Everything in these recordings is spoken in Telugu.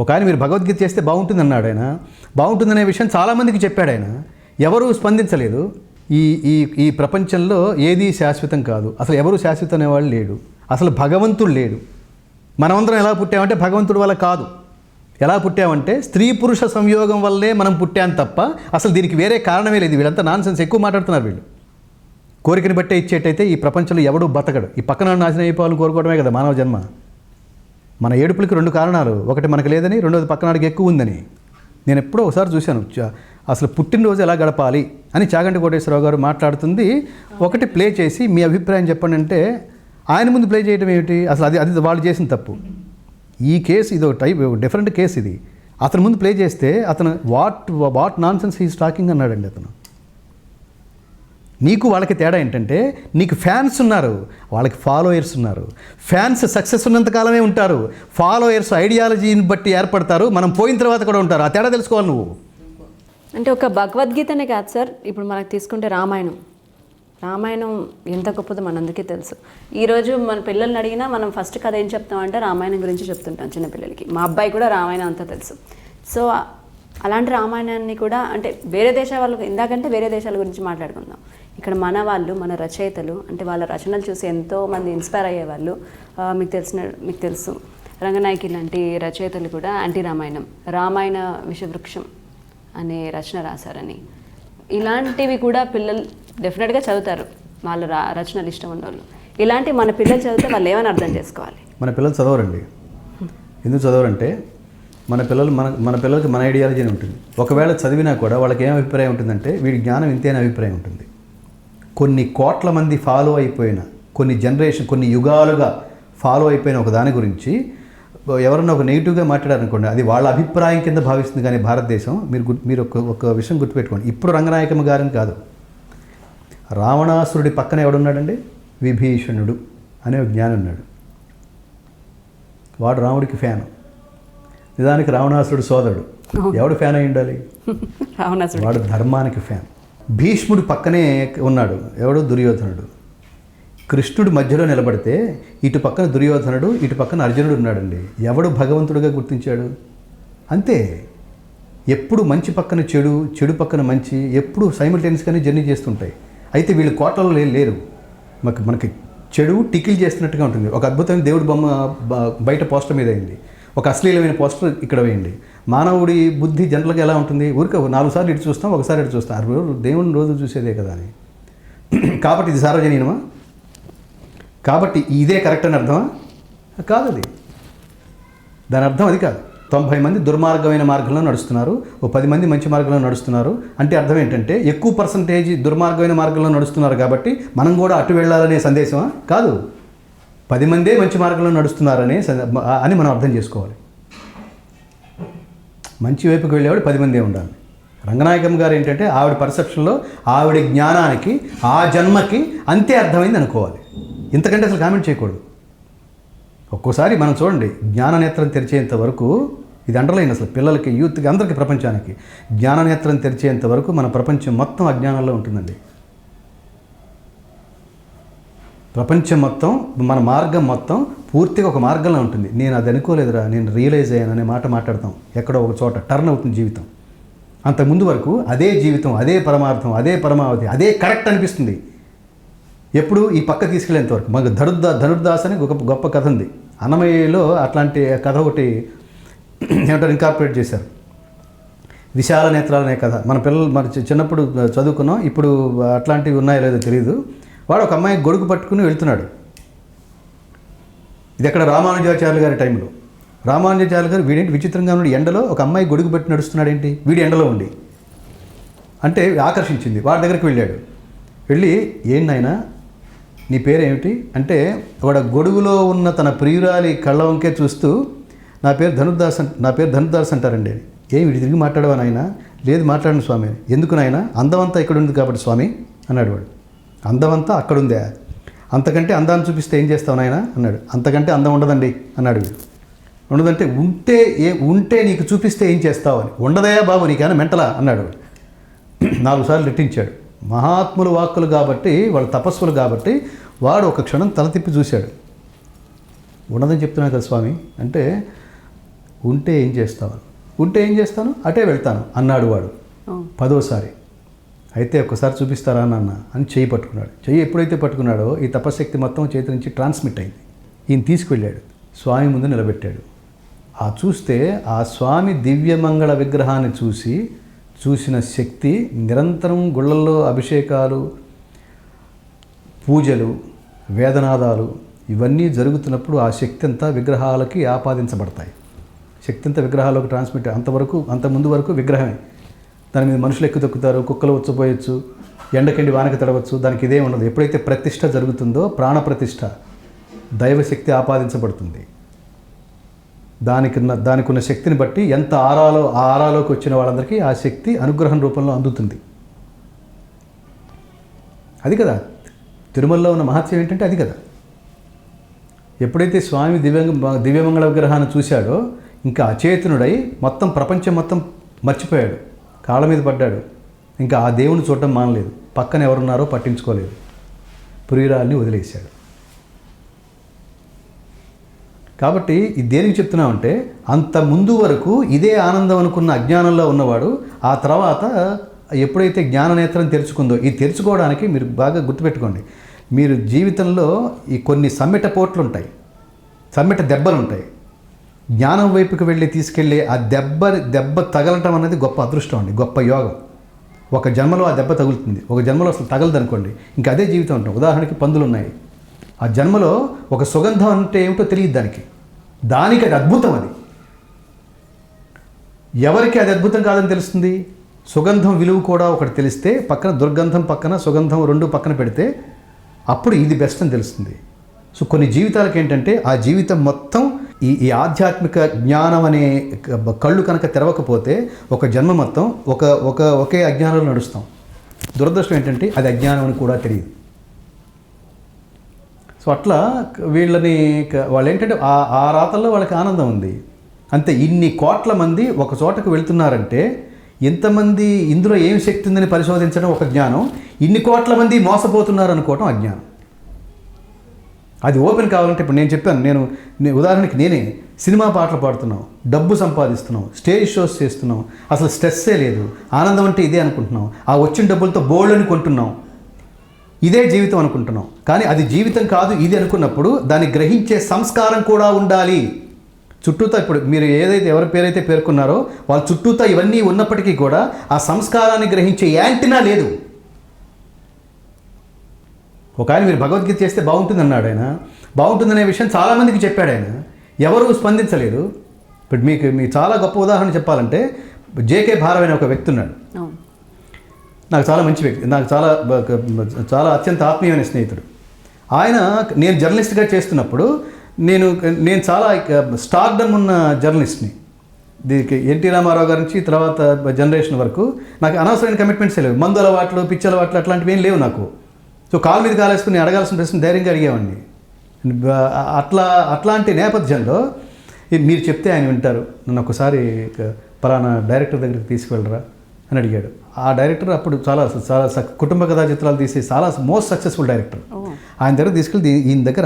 ఒక ఆయన మీరు భగవద్గీత చేస్తే బాగుంటుంది అన్నాడు ఆయన. బాగుంటుందనే విషయం చాలామందికి చెప్పాడు ఆయన. ఎవరూ స్పందించలేదు. ఈ ఈ ఈ ప్రపంచంలో ఏదీ శాశ్వతం కాదు. అసలు ఎవరు శాశ్వతం అనేవాళ్ళు లేడు. అసలు భగవంతుడు లేడు. మనమందరం ఎలా పుట్టామంటే భగవంతుడి వల్ల కాదు. ఎలా పుట్టామంటే స్త్రీ పురుష సంయోగం వల్లే మనం పుట్టాం తప్ప అసలు దీనికి వేరే కారణమే లేదు. వీళ్ళంతా నాన్సెన్స్ ఎక్కువ మాట్లాడుతున్నారు వీళ్ళు. కోరికని బట్టే ఇచ్చేటైతే ఈ ప్రపంచంలో ఎవడూ బతకడు. ఈ పక్కన నాశనం అయిపోవాలని కోరుకోవడమే కదా మానవ జన్మ. మన ఏడుపులకి 2 కారణాలు. ఒకటి మనకు లేదని, రెండోది పక్కనాడికి ఎక్కువ ఉందని. నేను ఎప్పుడో ఒకసారి చూశాను. అసలు పుట్టినరోజు ఎలా గడపాలి అని చాగంటి కోటేశ్వరరావు గారు మాట్లాడుతుంది. ఒకటి ప్లే చేసి మీ అభిప్రాయం చెప్పండి అంటే ఆయన ముందు ప్లే చేయడం ఏమిటి? అసలు అది వాళ్ళు చేసిన తప్పు. ఈ కేసు ఇది ఒక డిఫరెంట్ కేసు ఇది. అతను ముందు ప్లే చేస్తే అతను what non sense he's talking అన్నాడండి అతను. నీకు వాళ్ళకి తేడా ఏంటంటే నీకు ఫ్యాన్స్ ఉన్నారు, వాళ్ళకి ఫాలోయర్స్ ఉన్నారు. ఫ్యాన్స్ సక్సెస్ ఉన్నంతకాలమే ఉంటారు, ఫాలోయర్స్ ఐడియాలజీని బట్టి ఏర్పడతారు. మనం పోయిన తర్వాత కూడా ఉంటారు. ఆ తేడా తెలుసుకోవాలి నువ్వు. అంటే ఒక భగవద్గీతనే కాదు సార్, ఇప్పుడు మనకు తీసుకుంటే రామాయణం ఎంత గొప్పదో మనందరికీ తెలుసు. ఈరోజు మన పిల్లల్ని అడిగినా మనం ఫస్ట్ కథ ఏం చెప్తామంటే రామాయణం గురించి చెప్తుంటాం చిన్నపిల్లలకి. మా అబ్బాయి కూడా రామాయణం అంతా తెలుసు. సో అలాంటి రామాయణాన్ని కూడా అంటే వేరే దేశాల వాళ్ళకి ఇందాకంటే వేరే దేశాల గురించి మాట్లాడుకుందాం. ఇక్కడ మన వాళ్ళు, మన రచయితలు అంటే వాళ్ళ రచనలు చూసి ఎంతోమంది ఇన్స్పైర్ అయ్యేవాళ్ళు. మీకు తెలుసు రంగనాయకి లాంటి రచయితలు కూడా రామాయణ విషవృక్షం అనే రచన రాశారని. ఇలాంటివి కూడా పిల్లలు డెఫినెట్గా చదువుతారు, వాళ్ళ రచనలు ఇష్టం ఉన్నవాళ్ళు. ఇలాంటి మన పిల్లలు చదివితే వాళ్ళు ఏమని అర్థం చేసుకోవాలి? మన పిల్లలు చదవరండి. ఎందుకు చదవరంటే మన పిల్లలకి మన ఐడియాలజీ ఉంటుంది. ఒకవేళ చదివినా కూడా వాళ్ళకి ఏం అభిప్రాయం ఉంటుందంటే వీడి జ్ఞానం ఇంతే అనే అభిప్రాయం ఉంటుంది. కొన్ని కోట్ల మంది ఫాలో అయిపోయిన, కొన్ని యుగాలుగా ఫాలో అయిపోయిన ఒక దాని గురించి ఎవరన్నా ఒక నెగిటివ్గా మాట్లాడారనుకోండి, అది వాళ్ళ అభిప్రాయం కింద భావిస్తుంది. కానీ భారతదేశం మీరు ఒక విషయం గుర్తుపెట్టుకోండి. ఇప్పుడు రంగనాయకమ్మ గారిని కాదు, రావణాసురుడి పక్కన ఎవడున్నాడండి? విభీషణుడు అనే ఒక జ్ఞాని ఉన్నాడు. వాడు రాముడికి ఫ్యాను. నిజానికి రావణాసురుడు సోదరుడు. ఎవడు ఫ్యాన్ అయి ఉండాలి? రావణాసురుడు. వాడు ధర్మానికి ఫ్యాన్. భీష్ముడు పక్కనే ఉన్నాడు. ఎవడు? దుర్యోధనుడు. కృష్ణుడు మధ్యలో నిలబడితే ఇటు పక్కన దుర్యోధనుడు, ఇటు పక్కన అర్జునుడు ఉన్నాడండి. ఎవడు భగవంతుడిగా గుర్తించాడు? అంతే. ఎప్పుడు మంచి పక్కన చెడు, చెడు పక్కన మంచి, ఎప్పుడు సైమల్టేనియస్గానే జర్నీ చేస్తుంటాయి. అయితే వీళ్ళు కోటలలో లేరు. మనకి చెడు టికిల్ చేస్తున్నట్టుగా ఉంటుంది. ఒక అద్భుతమైన దేవుడి బొమ్మ బయట పోస్టర్ మీద అయింది, ఒక అశ్లీలమైన పోస్టర్ ఇక్కడ వేయండి. మానవుడి బుద్ధి జనరల్గా ఎలా ఉంటుంది? ఊరికే 4 సార్లు ఇటు చూస్తాం, ఒకసారి ఇటు చూస్తాం. 60 రోజులు దేవుని రోజు చూసేదే కదా అని. కాబట్టి ఇది సార్వజనీనమా? కాబట్టి ఇదే కరెక్ట్ అని అర్థమా? కాదు. అది దాని అర్థం అది కాదు. 90 మంది దుర్మార్గమైన మార్గంలో నడుస్తున్నారు, 10 మంది మంచి మార్గంలో నడుస్తున్నారు. అంటే అర్థం ఏంటంటే ఎక్కువ పర్సంటేజ్ దుర్మార్గమైన మార్గంలో నడుస్తున్నారు కాబట్టి మనం కూడా అటు వెళ్ళాలనే సందేశమా? కాదు. 10 మందే మంచి మార్గంలో నడుస్తున్నారని మనం అర్థం చేసుకోవాలి. మంచి వైపుకి వెళ్ళేవాడు 10 మందే ఉండాలి. రంగనాయకమ్మ గారు ఏంటంటే ఆవిడ పర్సెప్షన్లో, ఆవిడ జ్ఞానానికి, ఆ జన్మకి అంతే అర్థమైంది అనుకోవాలి. ఇంతకంటే అసలు కామెంట్ చేయకూడదు. ఒక్కోసారి మనం చూడండి, జ్ఞాననేత్రం తెరిచేంత వరకు, ఇది అండర్లైన్ అసలు పిల్లలకి, యూత్కి, అందరికీ, ప్రపంచానికి జ్ఞాననేత్రం తెరిచేంత వరకు మన ప్రపంచం మొత్తం అజ్ఞానంలో ఉంటుందండి. ప్రపంచం మొత్తం, మన మార్గం మొత్తం పూర్తిగా ఒక మార్గంలో ఉంటుంది. నేను అది అనుకోలేదురా, నేను రియలైజ్ అయ్యాను అనే మాట మాట్లాడతాం. ఎక్కడో ఒక చోట టర్న్ అవుతుంది జీవితం. అంతకుముందు వరకు అదే జీవితం, అదే పరమార్థం, అదే పరమావధి, అదే కరెక్ట్ అనిపిస్తుంది. ఎప్పుడు ఈ పక్క తీసుకెళ్ళేంతవరకు. మాకు ధనుర్దాస్ అని గొప్ప కథ ఉంది. అన్నమయ్యలో అట్లాంటి కథ ఒకటి ఏమంటారు ఇన్కార్పొరేట్ చేశారు. విశాల నేత్రాలు అనే కథ. మన చిన్నప్పుడు చదువుకున్నాం. ఇప్పుడు అట్లాంటివి ఉన్నాయో లేదో తెలియదు. వాడు ఒక అమ్మాయి గొడుగు పట్టుకుని వెళ్తున్నాడు. ఇది ఎక్కడ? రామానుజాచార్యులు గారి టైంలో. రామానుజాచార్యులు గారు వీడేంటి విచిత్రంగా ఉన్నాడు, ఎండలో ఒక అమ్మాయి గొడుగు పెట్టి నడుస్తున్నాడు ఏంటి, వీడి ఎండలో ఉండి అంటే ఆకర్షించింది. వాడి దగ్గరికి వెళ్ళాడు. వెళ్ళి, ఏంటైనా నీ పేరేమిటి అంటే, వాడు గొడుగులో ఉన్న తన ప్రియురాలి కళ్ళ వంకే చూస్తూ నా పేరు ధనుర్దాస్ అంటారండి. ఏమి వీడి తిరిగి మాట్లాడవా నాయన? లేదు మాట్లాడండి స్వామి. ఎందుకు నాయన? అందమంతా ఇక్కడ ఉంది కాబట్టి స్వామి అన్నాడు వాడు. అందమంతా అక్కడుందే, అంతకంటే అందాన్ని చూపిస్తే ఏం చేస్తావు నాయన అన్నాడు. అంతకంటే అందం ఉండదండి అన్నాడు వీడు. ఉండదంటే ఉంటే నీకు చూపిస్తే ఏం చేస్తావు అని. ఉండదయా బాబు, నీకేనా మెంటలా అన్నాడు. 4 సార్లు రెట్టించాడు. మహాత్ములు వాక్కులు కాబట్టి, వాళ్ళ తపస్సులు కాబట్టి వాడు ఒక క్షణం తల తిప్పి చూశాడు. ఉండదని చెప్తున్నాను కదా స్వామి అంటే, ఉంటే ఏం చేస్తావు? ఉంటే ఏం చేస్తాను, అటే వెళ్తాను అన్నాడు వాడు 10వసారి. అయితే ఒక్కసారి చూపిస్తారా నాన్న అని చెయ్యి పట్టుకున్నాడు. చెయ్యి ఎప్పుడైతే పట్టుకున్నాడో ఈ తపశక్తి మొత్తం చేతి నుంచి ట్రాన్స్మిట్ అయింది. ఈయన తీసుకువెళ్ళాడు, స్వామి ముందు నిలబెట్టాడు. చూస్తే ఆ స్వామి దివ్యమంగళ విగ్రహాన్ని చూసిన శక్తి నిరంతరం గుళ్ళల్లో అభిషేకాలు, పూజలు, వేదనాదాలు ఇవన్నీ జరుగుతున్నప్పుడు ఆ శక్తి అంతా విగ్రహాలకి ఆపాదించబడతాయి. శక్తి అంతా విగ్రహాలకు ట్రాన్స్మిట్. అంత ముందు వరకు విగ్రహమే. దాని మీద మనుషులు ఎక్కు తొక్కుతారు, కుక్కలు వచ్చపోయచ్చు, ఎండకెండి వానకి తడవచ్చు, దానికి ఇదే ఉండదు. ఎప్పుడైతే ప్రతిష్ఠ జరుగుతుందో, ప్రాణప్రతిష్ఠ, దైవశక్తి ఆపాదించబడుతుంది. దానికి ఉన్న శక్తిని బట్టి ఎంత ఆరాలో ఆ ఆరాలోకి వచ్చిన వాళ్ళందరికీ ఆ శక్తి అనుగ్రహం రూపంలో అందుతుంది. అది కదా తిరుమలలో ఉన్న మహత్యం ఏంటంటే అది కదా. ఎప్పుడైతే స్వామి దివ్యమంగళ విగ్రహాన్ని చూశాడో ఇంకా అచేతనుడై మొత్తం ప్రపంచం మొత్తం మర్చిపోయాడు, కాళ్ళ మీద పడ్డాడు. ఇంకా ఆ దేవుని చూడటం మానలేదు, పక్కన ఎవరున్నారో పట్టించుకోలేదు, ప్రియురాల్ని వదిలేశాడు. కాబట్టి ఇది దేనికి చెప్తున్నామంటే, అంత ముందు వరకు ఇదే ఆనందం అనుకున్న అజ్ఞానంలో ఉన్నవాడు ఆ తర్వాత ఎప్పుడైతే జ్ఞాననేత్రం తెరుచుకుందో, ఈ తెరుచుకోవడానికి మీరు బాగా గుర్తుపెట్టుకోండి, మీరు జీవితంలో ఈ కొన్ని సమ్మెట పోట్లు ఉంటాయి, సమ్మెట దెబ్బలు ఉంటాయి. జ్ఞానం వైపుకి వెళ్ళి తీసుకెళ్ళి ఆ దెబ్బ తగలటం అనేది గొప్ప అదృష్టం అండి, గొప్ప యోగం. ఒక జన్మలో ఆ దెబ్బ తగులుతుంది, ఒక జన్మలో అసలు తగలదు అనుకోండి, ఇంకా అదే జీవితం ఉంటుంది. ఉదాహరణకి పందులు ఉన్నాయి, ఆ జన్మలో ఒక సుగంధం అంటే ఏమిటో తెలియదు దానికి అది అద్భుతం. అది ఎవరికి అది అద్భుతం కాదని తెలుస్తుంది? సుగంధం విలువ కూడా ఒకటి తెలిస్తే, పక్కన దుర్గంధం పక్కన సుగంధం రెండు పక్కన పెడితే అప్పుడు ఇది బెస్ట్ అని తెలుస్తుంది. సో కొన్ని జీవితాలకు ఏంటంటే ఆ జీవితం మొత్తం ఈ ఆధ్యాత్మిక జ్ఞానం అనే కళ్ళు కనుక తెరవకపోతే ఒక జన్మ మొత్తం ఒకే అజ్ఞానంలో నడుస్తాం. దురదృష్టం ఏంటంటే అది అజ్ఞానం అని కూడా తెలియదు. సో అట్లా వాళ్ళు ఏంటంటే ఆ రాతల్లో వాళ్ళకి ఆనందం ఉంది అంతే. ఇన్ని కోట్ల మంది ఒక చోటకు వెళ్తున్నారంటే ఎంతమంది ఇందులో ఏం శక్తి ఉందని పరిశోధించడం ఒక జ్ఞానం, ఇన్ని కోట్ల మంది మోసపోతున్నారు అనుకోవటం అజ్ఞానం. అది ఓపెన్ కావాలంటే ఇప్పుడు నేను చెప్పాను, నేను ఉదాహరణకి నేనే సినిమా పాటలు పాడుతున్నాం, డబ్బు సంపాదిస్తున్నాం, స్టేజ్ షోస్ చేస్తున్నాం, అసలు స్ట్రెస్సే లేదు, ఆనందం అంటే ఇదే అనుకుంటున్నాం, ఆ వచ్చిన డబ్బులతో బోల్డ్ని కొంటున్నాం, ఇదే జీవితం అనుకుంటున్నాం. కానీ అది జీవితం కాదు ఇది అనుకున్నప్పుడు దాన్ని గ్రహించే సంస్కారం కూడా ఉండాలి. చుట్టూతా ఇప్పుడు మీరు ఎవరి పేరైతే పేర్కొన్నారో వాళ్ళ చుట్టూతా ఇవన్నీ ఉన్నప్పటికీ కూడా ఆ సంస్కారాన్ని గ్రహించే యాంటినా లేదు. ఒక ఆయన మీరు భగవద్గీత చేస్తే బాగుంటుంది అన్నాడు, ఆయన బాగుంటుందనే విషయం చాలామందికి చెప్పాడు, ఆయన ఎవరు స్పందించలేదు. ఇప్పుడు మీకు చాలా గొప్ప ఉదాహరణ చెప్పాలంటే జేకే భారవ్ అనే ఒక వ్యక్తి ఉన్నాడు, నాకు చాలా మంచి వ్యక్తి, నాకు చాలా అత్యంత ఆత్మీయమైన స్నేహితుడు. ఆయన నేను జర్నలిస్ట్గా చేస్తున్నప్పుడు నేను చాలా స్టార్డమ్ ఉన్న జర్నలిస్ట్ని. దీనికి ఎన్టీ రామారావు గారి నుంచి తర్వాత జనరేషన్ వరకు నాకు అనవసరమైన కమిట్మెంట్స్ లేవు, మందు అలవాట్లు, పిచ్చి అలవాట్లు అట్లాంటివి ఏం లేవు నాకు. సో కాలు మీద కాలేసుకుని అడగాల్సిన ప్రశ్న ధైర్యంగా అడిగేవాడిని. అట్లాంటి నేపథ్యంలో మీరు చెప్తే ఆయన వింటారు, నన్ను ఒకసారి పలానా డైరెక్టర్ దగ్గరికి తీసుకువెళ్ళరా అని అడిగాడు. ఆ డైరెక్టర్ అప్పుడు చాలా కుటుంబ కథా చిత్రాలు తీసే చాలా మోస్ట్ సక్సెస్ఫుల్ డైరెక్టర్. ఆయన దగ్గర తీసుకెళ్ళి ఈయన దగ్గర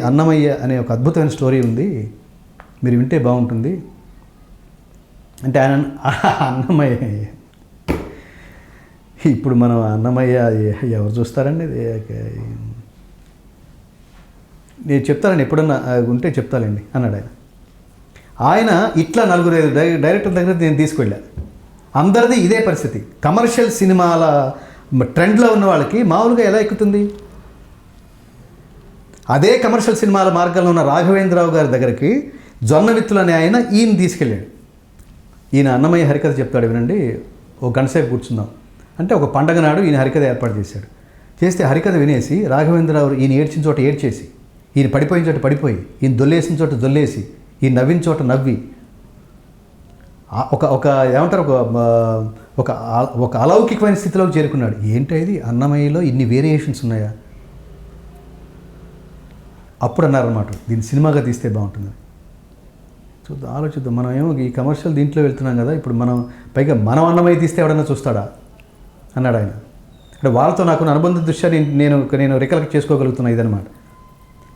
అన్నమయ్య అనే ఒక అద్భుతమైన స్టోరీ ఉంది, మీరు వింటే బాగుంటుంది అంటే ఆయన అన్నమయ్య. ఇప్పుడు మనం అన్నమయ్య ఎవరు చూస్తారండి? నేను చెప్తానండి, ఎప్పుడన్నా ఉంటే చెప్తానండి అన్నాడు ఆయన. ఆయన ఇట్లా 4-5 డైరెక్టర్ దగ్గర నేను తీసుకెళ్ళాను. అందరిది ఇదే పరిస్థితి. కమర్షియల్ సినిమాల ట్రెండ్లో ఉన్న వాళ్ళకి మామూలుగా ఎలా ఎక్కుతుంది? అదే కమర్షియల్ సినిమాల మార్గంలో ఉన్న రాఘవేంద్రరావు గారి దగ్గరికి జొన్నవిత్తులు అనే ఆయన ఈయన తీసుకెళ్ళాడు. ఈయన అన్నమయ్య హరికథ చెప్తాడు, వినండి, ఒక గంట సేపు కూర్చుందాం అంటే ఒక పండగ నాడు ఈయన హరికథ ఏర్పాటు చేశాడు. చేస్తే హరికథ వినేసి రాఘవేంద్రరావు ఈయన ఏడ్చిన చోట ఏడ్చేసి, ఈయన పడిపోయిన చోట పడిపోయి, ఈయన దొల్లేసిన చోట దొల్లేసి, ఈయన నవ్విన చోట నవ్వి ఏమంటారు ఒక అలౌకికమైన స్థితిలోకి చేరుకున్నాడు. ఏంటది అన్నమయ్యలో ఇన్ని వేరియేషన్స్ ఉన్నాయా? అప్పుడు అన్నారన్నమాట, దీన్ని సినిమాగా తీస్తే బాగుంటుంది. చూద్దాం, ఆలోచిద్దాం. మనం ఏమో ఈ కమర్షియల్ దీంట్లో వెళ్తున్నాం కదా, ఇప్పుడు పైగా మనం అన్నమయ్య తీస్తే ఎవడన్నా చూస్తాడా అన్నాడు ఆయన. అంటే వాళ్ళతో నాకున్న అనుబంధ దృష్ట్యా నేను రికలెక్ట్ చేసుకోగలుగుతున్నా ఇదనమాట.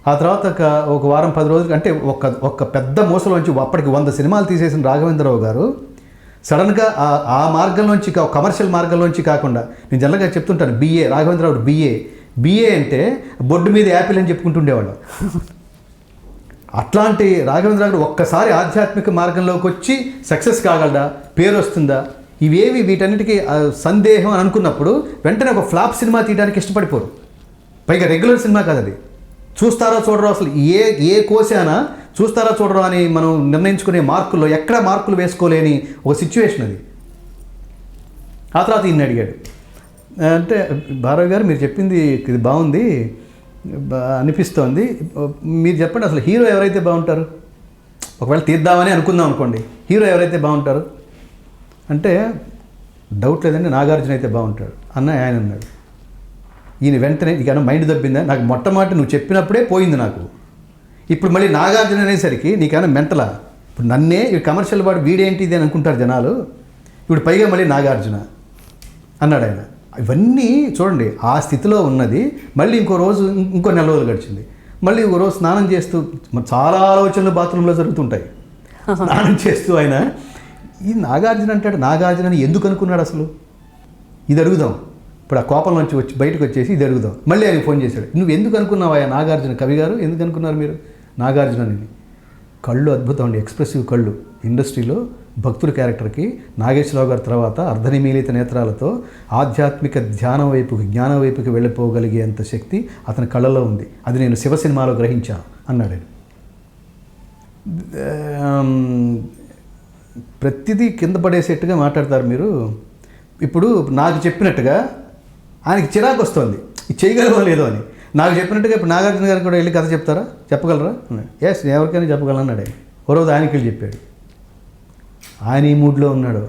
ఆ తర్వాత ఒక వారం 10 రోజులు అంటే ఒక పెద్ద మూసలోంచి అప్పటికి 100 సినిమాలు తీసేసిన రాఘవేంద్రరావు గారు సడన్గా ఆ మార్గంలోంచి కమర్షియల్ మార్గంలోంచి కాకుండా, నేను జనరల్గా చెప్తుంటాను BA రాఘవేంద్రరావు BA అంటే బొడ్డు మీద యాపిల్ అని చెప్పుకుంటుండేవాళ్ళు. అట్లాంటి రాఘవేంద్రరావు గారు ఒక్కసారి ఆధ్యాత్మిక మార్గంలోకి వచ్చి సక్సెస్ కాగలడా, పేరు వస్తుందా, ఇవేవి వీటన్నిటికీ సందేహం అని అనుకున్నప్పుడు వెంటనే ఒక ఫ్లాప్ సినిమా తీయడానికి ఇష్టపడిపోరు. పైగా రెగ్యులర్ సినిమా కాదు అది. చూస్తారా చూడరా, అసలు ఏ కోశానా చూస్తారా చూడరా అని మనం నిర్ణయించుకునే మార్కుల్లో ఎక్కడ మార్కులు వేసుకోలేని ఒక సిచ్యువేషన్ అది. ఆ తర్వాత ఈయన అడిగాడు, అంటే భార్గవ్ గారు మీరు చెప్పింది ఇది బాగుంది అనిపిస్తోంది, మీరు చెప్పండి అసలు హీరో ఎవరైతే బాగుంటారు, ఒకవేళ తీద్దామని అనుకుందాం అనుకోండి, హీరో ఎవరైతే బాగుంటారు అంటే, డౌట్ లేదండి నాగార్జున అయితే బాగుంటాడు అన్న ఆయన అన్నాడు. ఈయన వెంటనే ఇక మైండ్ దబ్బిందా, నాకు మొట్టమొదటి నువ్వు చెప్పినప్పుడే పోయింది నాకు, ఇప్పుడు మళ్ళీ నాగార్జున అనేసరికి నీకైనా మెంటలా, ఇప్పుడు నన్నే ఈ కమర్షియల్ వాడు వీడేంటి ఇది అని అనుకుంటారు జనాలు, ఇప్పుడు పైగా మళ్ళీ నాగార్జున అన్నాడు ఆయన. ఇవన్నీ చూడండి, ఆ స్థితిలో ఉన్నది. మళ్ళీ ఇంకో రోజు ఇంకో నెల రోజులు గడిచింది, మళ్ళీ ఇంకో రోజు స్నానం చేస్తూ, చాలా ఆలోచనలు బాత్రూంలో జరుగుతుంటాయి, స్నానం చేస్తూ ఆయన ఈ నాగార్జున అంటాడు, నాగార్జున అని ఎందుకు అనుకున్నాడు అసలు, ఇది అడుగుదాం. ఇప్పుడు ఆ కోపం నుంచి బయటకు వచ్చేసి ఇది అడుగుదాం. మళ్ళీ ఆయన ఫోన్ చేశాడు, నువ్వు ఎందుకు అనుకున్నావా నాగార్జున, కవి గారు ఎందుకు అనుకున్నారు మీరు నాగార్జునని? కళ్ళు అద్భుతం అండి, ఎక్స్ప్రెసివ్ కళ్ళు. ఇండస్ట్రీలో భక్తుల క్యారెక్టర్కి నాగేశ్వరరావు గారి తర్వాత అర్ధనిమీలిత నేత్రాలతో ఆధ్యాత్మిక ధ్యానం వైపుకి, జ్ఞానం వైపుకి వెళ్ళిపోగలిగేంత శక్తి అతని కళ్ళలో ఉంది. అది నేను శివ సినిమాలో గ్రహించాను అన్నాడు. ప్రతిదీ కింద పడేసేట్టుగా మాట్లాడతారు మీరు. ఇప్పుడు నాకు చెప్పినట్టుగా ఆయనకి చిరాకు వస్తుంది, ఇది చేయగలమో లేదో అని. నాకు చెప్పినట్టుగా ఇప్పుడు నాగార్జున గారికి కూడా వెళ్ళి కథ చెప్తారా, చెప్పగలరా? ఎస్, ఎవరికైనా చెప్పగలను అన్నాడు ఆయన. ఓ రోజు ఆయనకి వెళ్ళి చెప్పాడు. ఆయన ఈ మూడ్లో ఉన్నాడు,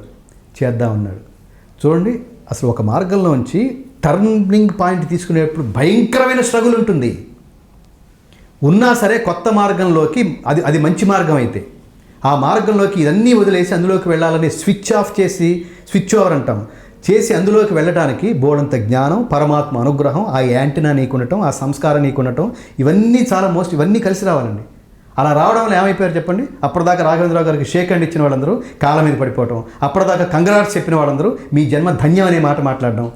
చేద్దామన్నాడు. చూడండి, అసలు ఒక మార్గంలోంచి టర్నింగ్ పాయింట్ తీసుకునేటప్పుడు భయంకరమైన స్ట్రగుల్ ఉంటుంది. ఉన్నా సరే కొత్త మార్గంలోకి, అది మంచి మార్గం అయితే ఆ మార్గంలోకి ఇదన్నీ వదిలేసి అందులోకి వెళ్ళాలని స్విచ్ ఆఫ్ చేసి, స్విచ్ ఓవర్ అంటాం, చేసి అందులోకి వెళ్ళడానికి బోడంత జ్ఞానం, పరమాత్మ అనుగ్రహం, ఆ యాంటీనా నీకుండటం, ఆ సంస్కారం నీకుండటం, ఇవన్నీ చాలా ఇవన్నీ కలిసి రావాలండి. అలా రావడం వల్ల ఏమైపోయారు చెప్పండి? అప్పటిదాకా రాఘవేంద్రరావు గారికి షేక్ హ్యాండ్ ఇచ్చిన వాళ్ళందరూ కాళ్ళ మీద పడిపోవటం, అప్పటిదాకా కంగ్రాట్స్ చెప్పిన వాళ్ళందరూ మీ జన్మ ధన్యం అనే మాట మాట్లాడడం.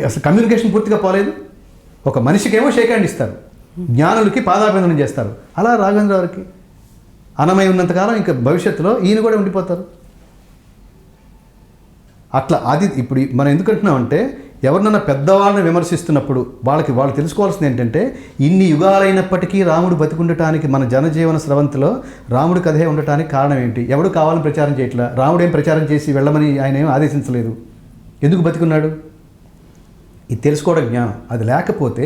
అసలు కమ్యూనికేషన్ పూర్తిగా పోలేదు. ఒక మనిషికేమో షేక్ హ్యాండ్ ఇస్తారు, జ్ఞానులకి పాదాభివందనం చేస్తారు. అలా రాఘవేంద్రరావు గారికి అనమై ఉన్నంతకాలం ఇంకా భవిష్యత్తులో ఈయన కూడా ఉండిపోతారు. అట్లా అది ఇప్పుడు మనం ఎందుకంటున్నామంటే, ఎవరినన్నా పెద్దవాళ్ళని విమర్శిస్తున్నప్పుడు వాళ్ళు తెలుసుకోవాల్సింది ఏంటంటే, ఇన్ని యుగాలైనప్పటికీ రాముడు బతికుండటానికి, మన జనజీవన స్రవంతిలో రాముడి కథే ఉండటానికి కారణం ఏంటి? ఎవడు కావాలని ప్రచారం చేయట్లా, రాముడేం ప్రచారం చేసి వెళ్ళమని ఆయన ఏం ఆదేశించలేదు. ఎందుకు బతికున్నాడు? ఇది తెలుసుకోవడం జ్ఞానం. అది లేకపోతే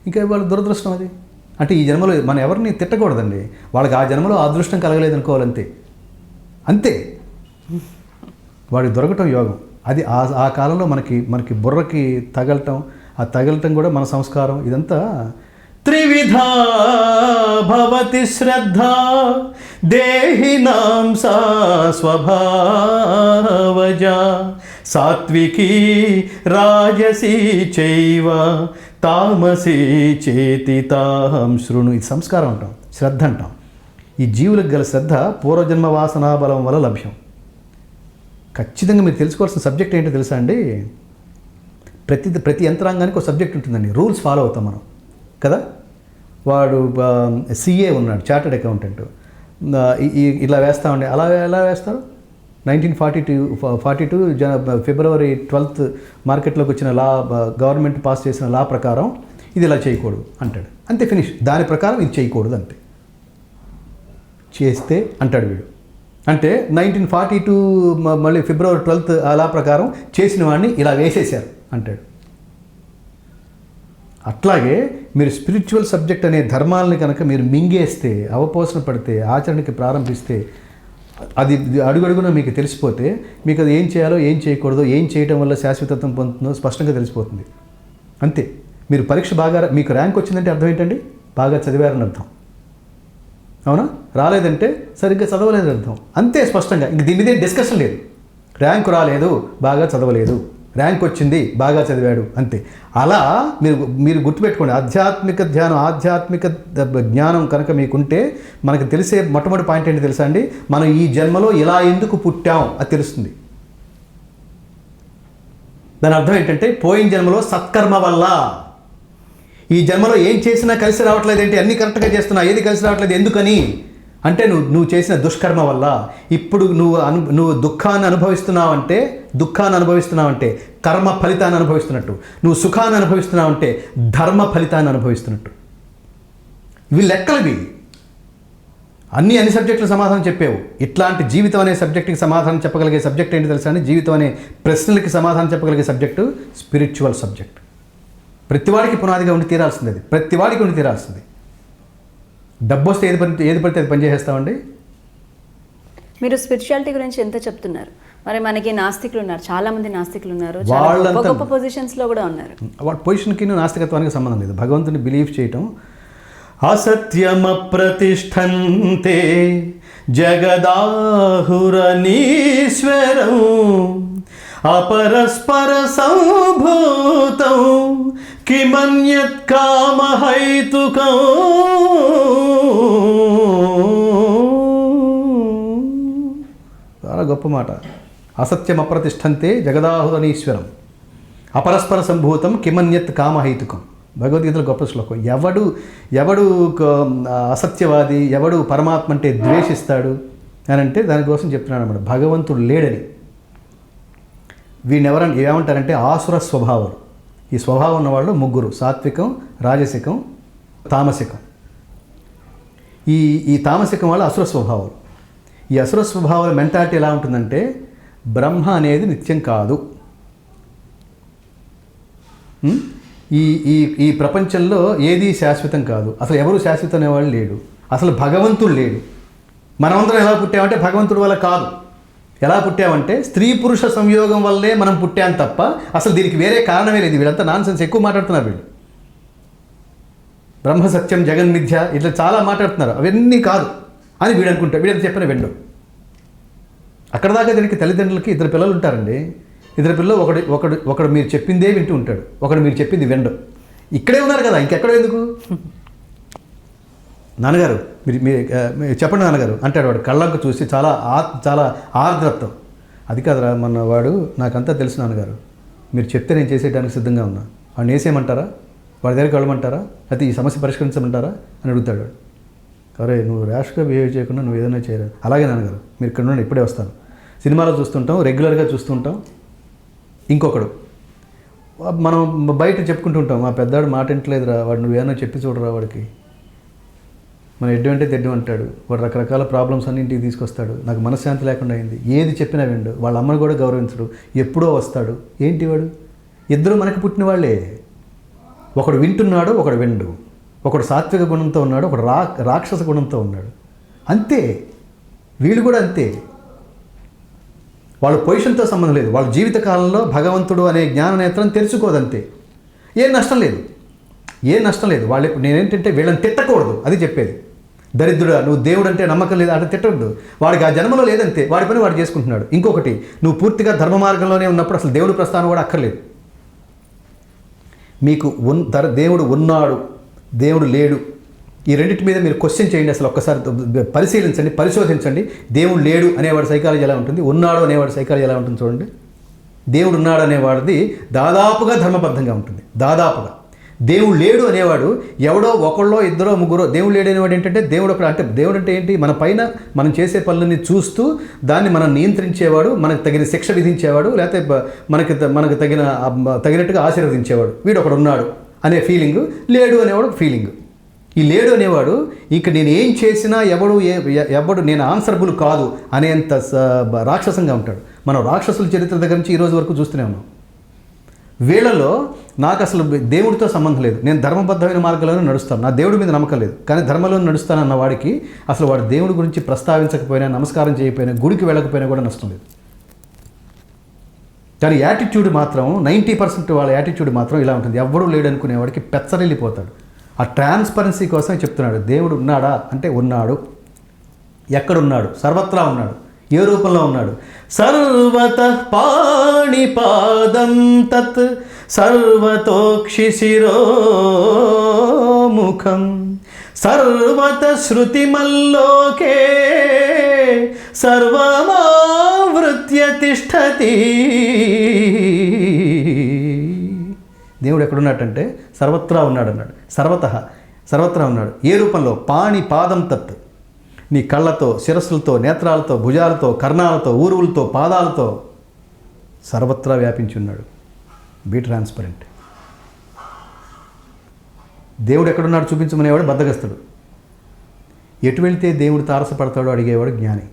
ఇంకా వాళ్ళ దురదృష్టం అది. అంటే ఈ జన్మలో మనం ఎవరిని తిట్టకూడదండి, వాళ్ళకి ఆ జన్మలో అదృష్టం కలగలేదు అనుకోవాలంతే, అంతే. వాడికి దొరకటం యోగం. అది ఆ కాలంలో మనకి బుర్రకి తగలటం, ఆ తగలటం కూడా మన సంస్కారం. ఇదంతా త్రివిధా భవతి శ్రద్ధ దేహినాం సా స్వభావజా సాత్వికీ రాజసీ చైవ తామసీ చేతి తాం శృణు. ఇది సంస్కారం అంటాం, శ్రద్ధ అంటాం. ఈ జీవులకు గల శ్రద్ధ పూర్వజన్మ వాసనా బలం వల్ల లభ్యం. ఖచ్చితంగా మీరు తెలుసుకోవాల్సిన సబ్జెక్ట్ ఏంటో తెలుసా అండి? ప్రతి యంత్రాంగానికి ఒక సబ్జెక్ట్ ఉంటుందండి, రూల్స్ ఫాలో అవుతాం మనం కదా. వాడు CA ఉన్నాడు, చార్టెడ్ అకౌంటెంట్, ఇలా వేస్తామండి, అలా ఎలా వేస్తారు? 1942 ఫిబ్రవరి 12 మార్కెట్లోకి వచ్చిన లా, గవర్నమెంట్ పాస్ చేసిన లా ప్రకారం ఇది ఇలా చేయకూడదు అంటాడు, అంతే, ఫినిష్. దాని ప్రకారం ఇది చేయకూడదు అంతే. చేస్తే అంటాడు వీడు, అంటే 1942 మళ్ళీ ఫిబ్రవరి 12 లా ప్రకారం చేసిన వాడిని ఇలా వేసేశారు అంటాడు. అట్లాగే మీరు స్పిరిచువల్ సబ్జెక్ట్ అనే ధర్మాలని కనుక మీరు మింగేస్తే, అవపోసన పడితే, ఆచరణకి ప్రారంభిస్తే, అది అడుగడుగున మీకు తెలిసిపోతే, మీకు అది ఏం చేయాలో, ఏం చేయకూడదో, ఏం చేయడం వల్ల శాశ్వతత్వం పొందుతుందో స్పష్టంగా తెలిసిపోతుంది. అంతే. మీరు పరీక్ష బాగా, మీకు ర్యాంక్ వచ్చిందంటే అర్థం ఏంటండి? బాగా చదివారని అర్థం, అవునా? రాలేదంటే సరిగ్గా చదవలేదని అర్థం, అంతే స్పష్టంగా. ఇంక దీని మీద డిస్కషన్ లేదు. ర్యాంకు రాలేదు, బాగా చదవలేదు, ర్యాంక్ వచ్చింది, బాగా చదివాడు అంతే. అలా మీరు గుర్తుపెట్టుకోండి, ఆధ్యాత్మిక జ్ఞానం కనుక మీకుంటే మనకు తెలిసే మొట్టమొదటి పాయింట్ ఏంటి తెలుసా అండి? మనం ఈ జన్మలో ఇలా ఎందుకు పుట్టాం అది తెలుస్తుంది. దాని అర్థం ఏంటంటే పోయిన జన్మలో సత్కర్మ వల్ల, ఈ జన్మలో ఏం చేసినా కలిసి రావట్లేదు ఏంటి, అన్నీ కరెక్ట్గా చేస్తున్నా, ఏది కలిసి రావట్లేదు ఎందుకని అంటే నువ్వు చేసిన దుష్కర్మ వల్ల. ఇప్పుడు నువ్వు దుఃఖాన్ని అనుభవిస్తున్నావంటే కర్మ ఫలితాన్ని అనుభవిస్తున్నట్టు, నువ్వు సుఖాన్ని అనుభవిస్తున్నావంటే ధర్మ ఫలితాన్ని అనుభవిస్తున్నట్టు. ఇవి లెక్కలవి. అన్ని సబ్జెక్టులకు సమాధానం చెప్పావు. ఇట్లాంటి జీవితం అనే సబ్జెక్టుకి సమాధానం చెప్పగలిగే సబ్జెక్ట్ ఏంటి తెలుసా అండి? జీవితం అనే ప్రశ్నలకి సమాధానం చెప్పగలిగే సబ్జెక్టు స్పిరిచువల్ సబ్జెక్ట్. ప్రతివాడికి పునాదిగా ఉండి తీరాల్సింది అది, ప్రతివాడికి ఉండి తీరాల్సింది. డబ్బు వస్తే ఏది పడితే అది పనిచేసేస్తామండి. మీరు స్పిరిచువాలిటీ గురించి ఎంత చెప్తున్నారు, మరి మనకి నాస్తికులు ఉన్నారు, చాలామంది నాస్తికులు ఉన్నారు, గొప్ప పొజిషన్స్లో కూడా ఉన్నారు. వాటి పొజిషన్కి నాస్తికత్వానికి సంబంధం లేదు. భగవంతుని బిలీవ్ చేయటం. అసత్యమప్రతిష్ఠంతే జగదాహురనీశ్వరం అపరస్పర సంభూతం కిమన్యత్ కామహైతుకం. చాలా గొప్ప మాట. అసత్యం అప్రతిష్ఠంతే జగదాహురనీశ్వరం అపరస్పర సంభూతం కిమన్యత్ కామహైతుకం. భగవద్గీతలో గొప్ప శ్లోకం. ఎవడు అసత్యవాది, ఎవడు పరమాత్మ అంటే ద్వేషిస్తాడు అని అంటే దానికోసం చెప్తున్నాడు అన్నమాట. భగవంతుడు లేడని. వీడిని ఏమంటారంటే ఆసుర స్వభావాలు. ఈ స్వభావం ఉన్నవాళ్ళు ముగ్గురు: సాత్వికం, రాజసికం, తామసికం. ఈ తామసికం వాళ్ళు అసుర స్వభావాలు. ఈ అసుర స్వభావాల మెంటాలిటీ ఎలా ఉంటుందంటే బ్రహ్మ అనేది నిత్యం కాదు, ఈ ప్రపంచంలో ఏది శాశ్వతం కాదు, అసలు ఎవరు శాశ్వతం అనేవాళ్ళు లేడు, అసలు భగవంతుడు లేడు. మనమందరం ఎలా పుట్టామంటే భగవంతుడి వల్ల కాదు. ఎలా పుట్టామంటే స్త్రీ పురుష సంయోగం వల్లే మనం పుట్టాం తప్ప అసలు దీనికి వేరే కారణమే లేదు. వీళ్ళంతా నాన్సెన్స్ ఎక్కువ మాట్లాడుతున్నారు. వీళ్ళు బ్రహ్మ సత్యం జగన్మిథ్య ఇట్లా చాలా మాట్లాడుతున్నారు. అవన్నీ కాదు అని వీడు అనుకుంటాడు. వీడని చెప్పిన వెండు. అక్కడ దాకా దీనికి తల్లిదండ్రులకి ఇద్దరు పిల్లలు ఉంటారండి. ఇద్దరు పిల్లలు ఒకడు మీరు చెప్పిందే వింటూ ఉంటాడు, ఒకడు మీరు చెప్పింది వెండు. ఇక్కడే ఉన్నారు కదా, ఇంకెక్కడ ఎందుకు? నాన్నగారు మీరు చెప్పండి నాన్నగారు అంటాడు. వాడు కళ్ళకు చూసి చాలా ఆర్ద్రత్వం. అది కాదురా, మొన్న వాడు నాకంతా తెలుసు నాన్నగారు, మీరు చెప్తే నేను చేసేయడానికి సిద్ధంగా ఉన్నా. వాడిని వేసేయమంటారా, వాడి దగ్గరికి వెళ్ళమంటారా, అయితే ఈ సమస్య పరిష్కరించమంటారా అని అడుగుతాడు వాడు. అరే నువ్వు ర్యాష్గా బిహేవ్ చేయకుండా నువ్వు ఏదైనా చేయరు. అలాగే నాన్నగారు మీరు ఇక్కడ నుండి ఇప్పుడే వస్తాను. సినిమాలో చూస్తుంటాం, రెగ్యులర్గా చూస్తుంటాం. ఇంకొకడు మనం బయట చెప్పుకుంటూ ఉంటాం, మా పెద్దాడు మాట వింటలేదురా, వాడు నువ్వేమైనా చెప్పి చూడరా, వాడికి మన ఎడ్డు అంటే తెడ్డు అంటాడు. వాడు రకరకాల ప్రాబ్లమ్స్ అన్నింటికి తీసుకొస్తాడు. నాకు మనశ్శాంతి లేకుండా అయింది. ఏది చెప్పినా విండు. వాళ్ళ అమ్మని కూడా గౌరవించడు. ఎప్పుడో వస్తాడు. ఏంటి వాడు? ఇద్దరు మనకి పుట్టిన వాళ్ళే. ఒకడు వింటున్నాడు, ఒకడు విండు. ఒకడు సాత్విక గుణంతో ఉన్నాడు, ఒకడు రాక్షస గుణంతో ఉన్నాడు. అంతే. వీళ్ళు కూడా అంతే. వాళ్ళ పొజిషన్తో సంబంధం లేదు. వాళ్ళ జీవితకాలంలో భగవంతుడు అనే జ్ఞాననేత్రం తెరుచుకోదంతే. ఏం నష్టం లేదు. వాళ్ళు నేనేంటంటే వీళ్ళని తిట్టకూడదు, అది చెప్పేది. దరిద్రుడా నువ్వు దేవుడు అంటే నమ్మకం లేదు అంటే తిట్టకూడదు. వాడికి ఆ జన్మలో లేదంతే, వాడి పని వాడు చేసుకుంటున్నాడు. ఇంకొకటి, నువ్వు పూర్తిగా ధర్మ మార్గంలోనే ఉన్నప్పుడు అసలు దేవుడి ప్రస్థానం కూడా అక్కర్లేదు. మీకు దేవుడు ఉన్నాడు, దేవుడు లేడు, ఈ రెండింటి మీద మీరు క్వశ్చన్ చేయండి. అసలు ఒక్కసారి పరిశీలించండి, పరిశోధించండి. దేవుడు లేడు అనేవాడు సైకాలజీ ఎలా ఉంటుంది, ఉన్నాడు అనేవాడు సైకాలజీ ఎలా ఉంటుంది చూడండి. దేవుడు ఉన్నాడు అనేవాడిది దాదాపుగా ధర్మబద్ధంగా ఉంటుంది. దాదాపుగా. దేవుడు లేడు అనేవాడు ఎవడో ఒకళ్ళో ఇద్దరో ముగ్గురో. దేవుడు లేడు అనేవాడు ఏంటంటే దేవుడు ఒకడు. అంటే దేవుడు అంటే ఏంటి? మన పైన మనం చేసే పనులని చూస్తూ దాన్ని మనం నియంత్రించేవాడు, మనకు తగిన శిక్ష విధించేవాడు, లేకపోతే మనకు తగినట్టుగా ఆశీర్వదించేవాడు. వీడు ఒకడు ఉన్నాడు అనే ఫీలింగు. లేడు అనేవాడు ఫీలింగు. ఈ లేడు అనేవాడు ఇంక నేను ఏం చేసినా ఎవడు నేను ఆన్సరబుల్ కాదు అనేంత రాక్షసంగా ఉంటాడు. మనం రాక్షసుల చరిత్ర దగ్గర నుంచి ఈరోజు వరకు చూస్తూనే ఉన్నాం. వీళ్ళలో నాకు అసలు దేవుడితో సంబంధం లేదు, నేను ధర్మబద్ధమైన మార్గంలోనే నడుస్తాను, నా దేవుడి మీద నమ్మకం లేదు, కానీ ధర్మంలో నడుస్తానన్న వాడికి అసలు వాడు దేవుడి గురించి ప్రస్తావించకపోయినా, నమస్కారం చేయకపోయినా, గుడికి వెళ్ళకపోయినా కూడా నష్టం లేదు. కానీ యాటిట్యూడ్ మాత్రం 90% వాళ్ళ యాటిట్యూడ్ మాత్రం ఇలా ఉంటుంది. ఎవడూ లేడు అనుకునేవాడికి పెచ్చరిల్లిపోతాడు. ఆ ట్రాన్స్పరెన్సీ కోసమే చెప్తున్నాడు. దేవుడు ఉన్నాడా అంటే ఉన్నాడు. ఎక్కడున్నాడు? సర్వత్రా ఉన్నాడు. ఏ రూపంలో ఉన్నాడు? సర్వతః పాణిపాదం పాణిపాదం తత్ సర్వతోక్షిశిరోముఖం సర్వత శృతిమల్లోకే సర్వమావృత్య తిష్టతి. దేవుడు ఎక్కడున్నట్టంటే సర్వత్రా ఉన్నాడు అన్నాడు. సర్వత్రా ఉన్నాడు. ఏ రూపంలో? పాణిపాదం తత్. నీ కళ్ళతో, శిరస్సులతో, నేత్రాలతో, భుజాలతో, కర్ణాలతో, ఊరువులతో, పాదాలతో సర్వత్రా వ్యాపించి ఉన్నాడు. Be transparent. దేవుడు ఎక్కడున్నాడు చూపించమనేవాడు బద్ధగస్తుడు. ఎటు వెళ్తే దేవుడు తారసపడతాడో అడిగేవాడు జ్ఞాని.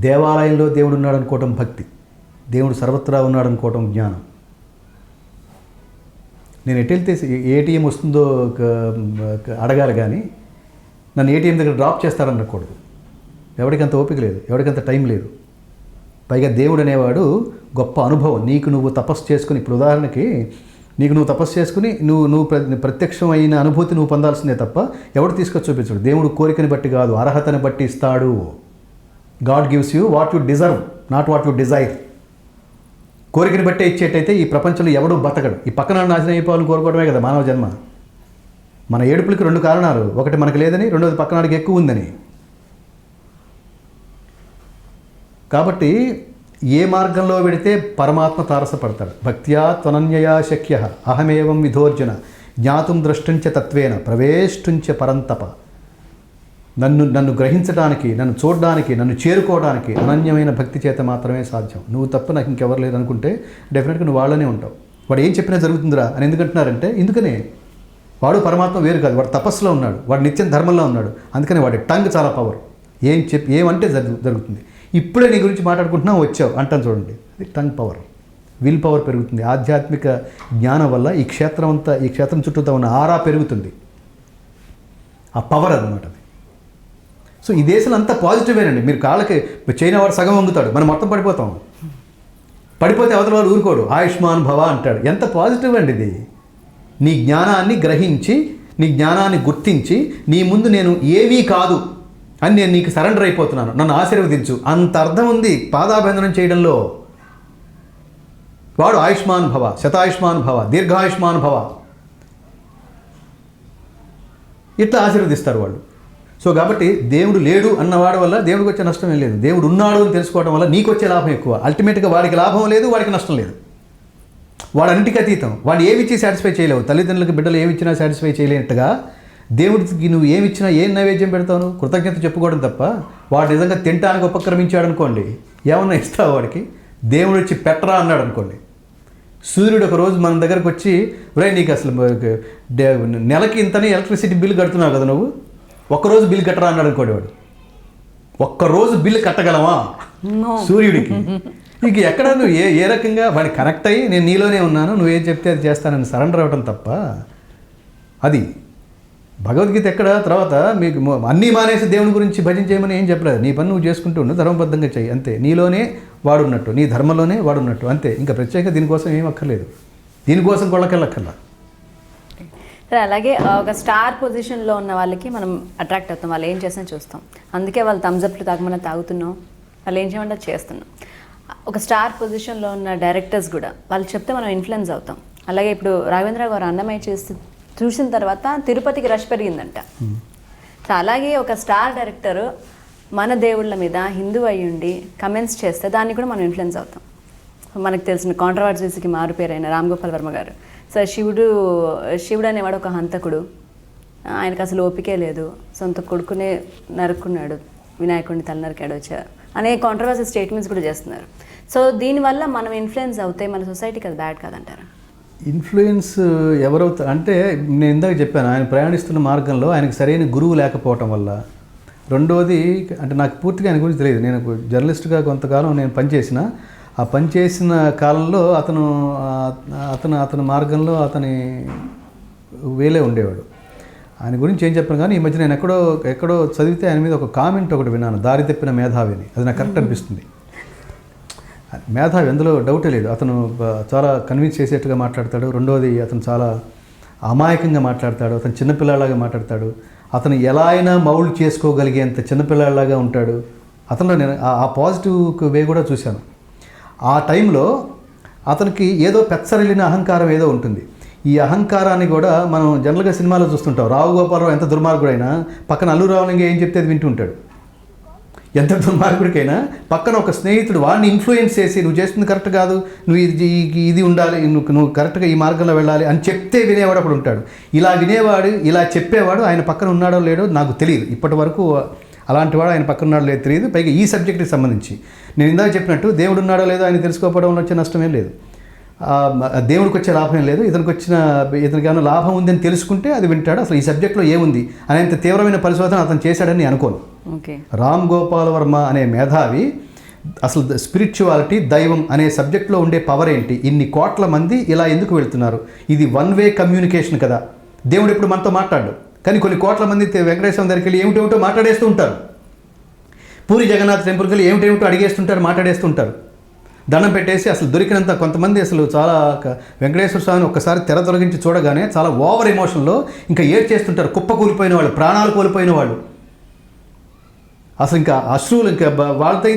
దేవాలయంలో దేవుడు ఉన్నాడు అనుకోవటం భక్తి, దేవుడు సర్వత్రా ఉన్నాడు అనుకోవటం జ్ఞానం. నేను ఎటు వెళ్తే ఏటీఎం వస్తుందో అడగాలి కానీ నన్ను ఏటీఎం దగ్గర డ్రాప్ చేస్తారనకూడదు. ఎవరికంత ఓపిక లేదు, ఎవరికంత టైం లేదు. పైగా దేవుడు అనేవాడు గొప్ప అనుభవం. నీకు నువ్వు తపస్సు చేసుకుని, ఇప్పుడు ఉదాహరణకి నీకు నువ్వు తపస్సు చేసుకుని నువ్వు ప్రత్యక్షమైన అనుభూతి నువ్వు పొందాల్సిందే తప్ప ఎవడు తీసుకొచ్చి చూపించడు. దేవుడు కోరికని బట్టి కాదు, అర్హతని బట్టి ఇస్తాడు. God gives you what you deserve, not what you Dzire. కోరికని బట్టే ఇచ్చేటైతే ఈ ప్రపంచంలో ఎవడూ బతకడు. ఈ పక్కన నాశనం అయిపోవాలని కోరుకోవడమే కదా మానవ జన్మ. మన ఏడుపులకి 2 కారణాలు. ఒకటి మనకు లేదని, రెండోది పక్కనాడికి ఎక్కువ ఉందని. కాబట్టి ఏ మార్గంలో వెడితే పరమాత్మ తారసపడతాడు. భక్త్యా త్వనన్యయా శక్య అహమేవం విధోర్జున జ్ఞాతుం ద్రష్టుంచ తత్వేన ప్రవేష్టుంచ పరంతప. నన్ను గ్రహించడానికి, నన్ను చూడడానికి, నన్ను చేరుకోవడానికి అనన్యమైన భక్తి చేత మాత్రమే సాధ్యం. నువ్వు తప్ప నాకు ఇంకెవరు లేదనుకుంటే డెఫినెట్గా నువ్వు వాళ్ళనే ఉంటావు. వాడు ఏం చెప్పినా జరుగుతుందిరా అని ఎందుకంటున్నారంటే, ఎందుకనే వాడు పరమాత్మ వేరు కాదు. వాడు తపస్సులో ఉన్నాడు, వాడు నిత్యం ధర్మంలో ఉన్నాడు. అందుకని వాడి టంగ్ చాలా పవర్. ఏమంటే జరుగుతుంది. ఇప్పుడే నీ గురించి మాట్లాడుకుంటున్నావు, వచ్చావు అంటాను చూడండి. అది టంగ్ పవర్, విల్ పవర్ పెరుగుతుంది. ఆధ్యాత్మిక జ్ఞానం వల్ల ఈ క్షేత్రం చుట్టూతో ఉన్న ఆరా పెరుగుతుంది. ఆ పవర్ అన్నమాట అది. సో ఈ దేశంలో అంతా పాజిటివేనండి. మీరు కాళ్ళకి చైనా వాడు సగం వంగుతాడు, మనం మొత్తం పడిపోతాం. పడిపోతే అవతల వాడు ఊరుకోడు, ఆయుష్మాన్ భవ అంటాడు. ఎంత పాజిటివ్ అండి ఇది. నీ జ్ఞానాన్ని గ్రహించి, నీ జ్ఞానాన్ని గుర్తించి, నీ ముందు నేను ఏమీ కాదు అని నేను నీకు సరెండర్ అయిపోతున్నాను, నన్ను ఆశీర్వదించు, అంత అర్థం ఉంది పాదాభివందనం చేయడంలో. వాడు ఆయుష్మాన్ భవ, శతాయుష్మాన్ భవ, దీర్ఘాయుష్మాన్ భవ ఇట్లా ఆశీర్వదిస్తారు వాళ్ళు. సో కాబట్టి దేవుడు లేడు అన్నవాడి వల్ల దేవుడికి వచ్చే నష్టం ఏం లేదు. దేవుడు ఉన్నాడు అని తెలుసుకోవడం వల్ల నీకు వచ్చే లాభం ఎక్కువ. అల్టిమేట్గా వాడికి లాభం లేదు, వాడికి నష్టం లేదు. వాడు అన్నిటికీ అతీతం. వాడు ఏమిచ్చి సాటిస్ఫై చేయలేవు. తల్లిదండ్రులకు బిడ్డలు ఏమిచ్చినా సాటిస్ఫై చేయలేనట్టుగా దేవుడికి నువ్వు ఏమిచ్చినా ఏం నైవేద్యం పెడతావు? కృతజ్ఞత చెప్పుకోవడం తప్ప. వాడు నిజంగా తినడానికి ఉపక్రమించాడు అనుకోండి, ఏమన్నా ఇస్తావు వాడికి? దేవుడు వచ్చి పెట్టరా అన్నాడు అనుకోండి. సూర్యుడు ఒక రోజు మన దగ్గరకు వచ్చి, నీకు అసలు నెలకి ఇంతనే ఎలక్ట్రిసిటీ బిల్ కడుతున్నావు కదా, నువ్వు ఒక్కరోజు బిల్ కట్టరా అన్నాడు అనుకోండి. వాడు ఒక్కరోజు బిల్లు కట్టగలవా సూర్యుడికి? ఇక ఎక్కడ నువ్వు ఏ రకంగా వాడిని కనెక్ట్ అయ్యి నేను నీలోనే ఉన్నాను, నువ్వేం చెప్తే అది చేస్తానని సరెండర్ అవ్వటం తప్ప. అది భగవద్గీత ఎక్కడ తర్వాత మీకు అన్నీ మానేసి దేవుని గురించి భజన చేయమని ఏం చెప్పలేదు. నీ పని నువ్వు చేసుకుంటూ ఉండు, ధర్మబద్ధంగా చెయ్యి అంతే. నీలోనే వాడున్నట్టు, నీ ధర్మంలోనే వాడున్నట్టు అంతే. ఇంకా ప్రత్యేకంగా దీనికోసం ఏం అక్కర్లేదు, దీనికోసం కొళ్ళకెళ్ళక్కర్లా. సరే, అలాగే ఒక స్టార్ పొజిషన్లో ఉన్న వాళ్ళకి మనం అట్రాక్ట్ అవుతాం. వాళ్ళు ఏం చేసినా చూస్తాం. అందుకే వాళ్ళు థమ్స్అప్లు తాగమన్నా తాగుతున్నాం, వాళ్ళు ఏం చేయమంటే చేస్తున్నాం. ఒక స్టార్ పొజిషన్లో ఉన్న డైరెక్టర్స్ కూడా వాళ్ళు చెప్తే మనం ఇన్ఫ్లుయెన్స్ అవుతాం. అలాగే ఇప్పుడు రాఘవేంద్ర గారు అన్నమయ్య చూసిన తర్వాత తిరుపతికి రష్ పెరిగిందంట. సో అలాగే ఒక స్టార్ డైరెక్టర్ మన దేవుళ్ళ మీద హిందూ అయ్యుండి కమెంట్స్ చేస్తే దాన్ని కూడా మనం ఇన్ఫ్లుయెన్స్ అవుతాం. మనకు తెలిసిన కాంట్రవర్సీస్కి మారుపేరైన రామ్ గోపాల్ వర్మ గారు. సో శివుడు అనేవాడు ఒక హంతకుడు, ఆయనకు అసలు ఓపికే లేదు, సొంత కొడుకునే నరుక్కున్నాడు, వినాయకుడిని తల నరికాడు వచ్చారు అనే కాంట్రవర్సీ స్టేట్మెంట్స్ కూడా చేస్తున్నారు. సో దీనివల్ల మనం ఇన్ఫ్లుయెన్స్ అవుతాయి, మన సొసైటీకి అది బ్యాడ్ కాదంటారా? ఇన్ఫ్లుయెన్స్ ఎవరవుతారు అంటే, నేను ఇందాక చెప్పాను, ఆయన ప్రయాణిస్తున్న మార్గంలో ఆయనకు సరైన గురువు లేకపోవటం వల్ల. రెండోది అంటే నాకు పూర్తిగా ఆయన గురించి తెలియదు. నేను జర్నలిస్ట్గా కొంతకాలం నేను పనిచేసిన, ఆ పనిచేసిన కాలంలో అతను మార్గంలో అతని వేలే ఉండేవాడు. ఆయన గురించి ఏం చెప్పాను కానీ ఈ మధ్య నేను ఎక్కడో చదివితే ఆయన మీద ఒక కామెంట్ ఒకటి విన్నాను, దారి తప్పిన మేధావి అని. అది నాకు కరెక్ట్ అనిపిస్తుంది. మేధావి ఎందులో డౌటే లేదు. అతను చాలా కన్విన్స్ చేసేట్టుగా మాట్లాడతాడు. రెండోది అతను చాలా అమాయకంగా మాట్లాడతాడు. అతను చిన్నపిల్లలాగా మాట్లాడతాడు. అతను ఎలా అయినా మౌల్డ్ చేసుకోగలిగేంత చిన్నపిల్లలాగా ఉంటాడు. అతనిలో నేను ఆ పాజిటివ్ వే కూడా చూశాను. ఆ టైంలో అతనికి ఏదో పెచ్చరిల్లిన అహంకారం ఏదో ఉంటుంది. ఈ అహంకారాన్ని కూడా మనం జనరల్గా సినిమాలో చూస్తుంటాం. రావు గోపాలరావు ఎంత దుర్మార్గుడైనా పక్కన అల్లు రామలింగ ఏం చెప్తే అది వింటూ ఉంటాడు. ఎంత దుర్మార్గుడికైనా పక్కన ఒక స్నేహితుడు వాడిని ఇన్ఫ్లుయెన్స్ చేసి నువ్వు చేస్తుంది కరెక్ట్ కాదు, నువ్వు ఇది ఉండాలి, నువ్వు కరెక్ట్గా ఈ మార్గంలో వెళ్ళాలి అని చెప్తే వినేవాడు అప్పుడు ఉంటాడు. ఇలా వినేవాడు, ఇలా చెప్పేవాడు ఆయన పక్కన ఉన్నాడో లేడో నాకు తెలియదు. ఇప్పటి వరకు అలాంటి వాడు ఆయన పక్కన ఉన్నాడో లేదో తెలియదు. పైగా ఈ సబ్జెక్ట్కి సంబంధించి నేను ఇందాక చెప్పినట్టు దేవుడు ఉన్నాడో లేదో ఆయన తెలుసుకోకపోవడంలో వచ్చే నష్టమేం లేదు, దేవుడికి వచ్చే లాభం లేదు. ఇతనికి ఏమైనా లాభం ఉందని తెలుసుకుంటే అది వింటాడు. అసలు ఈ సబ్జెక్ట్లో ఏముంది అనేంత తీవ్రమైన పరిశోధన అతను చేశాడని నేను అనుకోను. రామ్ గోపాల్ వర్మ అనే మేధావి అసలు స్పిరిచువాలిటీ, దైవం అనే సబ్జెక్ట్లో ఉండే పవర్ ఏంటి, ఇన్ని కోట్ల మంది ఇలా ఎందుకు వెళ్తున్నారు, ఇది వన్ వే కమ్యూనికేషన్ కదా. దేవుడు ఎప్పుడు మనతో మాట్లాడు, కానీ కొన్ని కోట్ల మంది వెంకటేశ్వరం దగ్గరికి వెళ్ళి ఏమిటేమిటో మాట్లాడేస్తూ ఉంటారు. పూరి జగన్నాథ్ టెంపుల్కి వెళ్ళి ఏమిటేమిటో అడిగేస్తుంటారు, మాట్లాడేస్తుంటారు. దండం పెట్టేసి అసలు దొరికినంత కొంతమంది అసలు చాలా వెంకటేశ్వర స్వామిని ఒక్కసారి తెర తొలగించి చూడగానే చాలా ఓవర్ ఎమోషన్లో ఇంకా ఏడ్చేస్తుంటారు. కుప్ప కూలిపోయిన వాళ్ళు, ప్రాణాలు కోల్పోయిన వాళ్ళు, అసలు ఇంకా అశ్రువులు ఇంకా వాళ్ళతో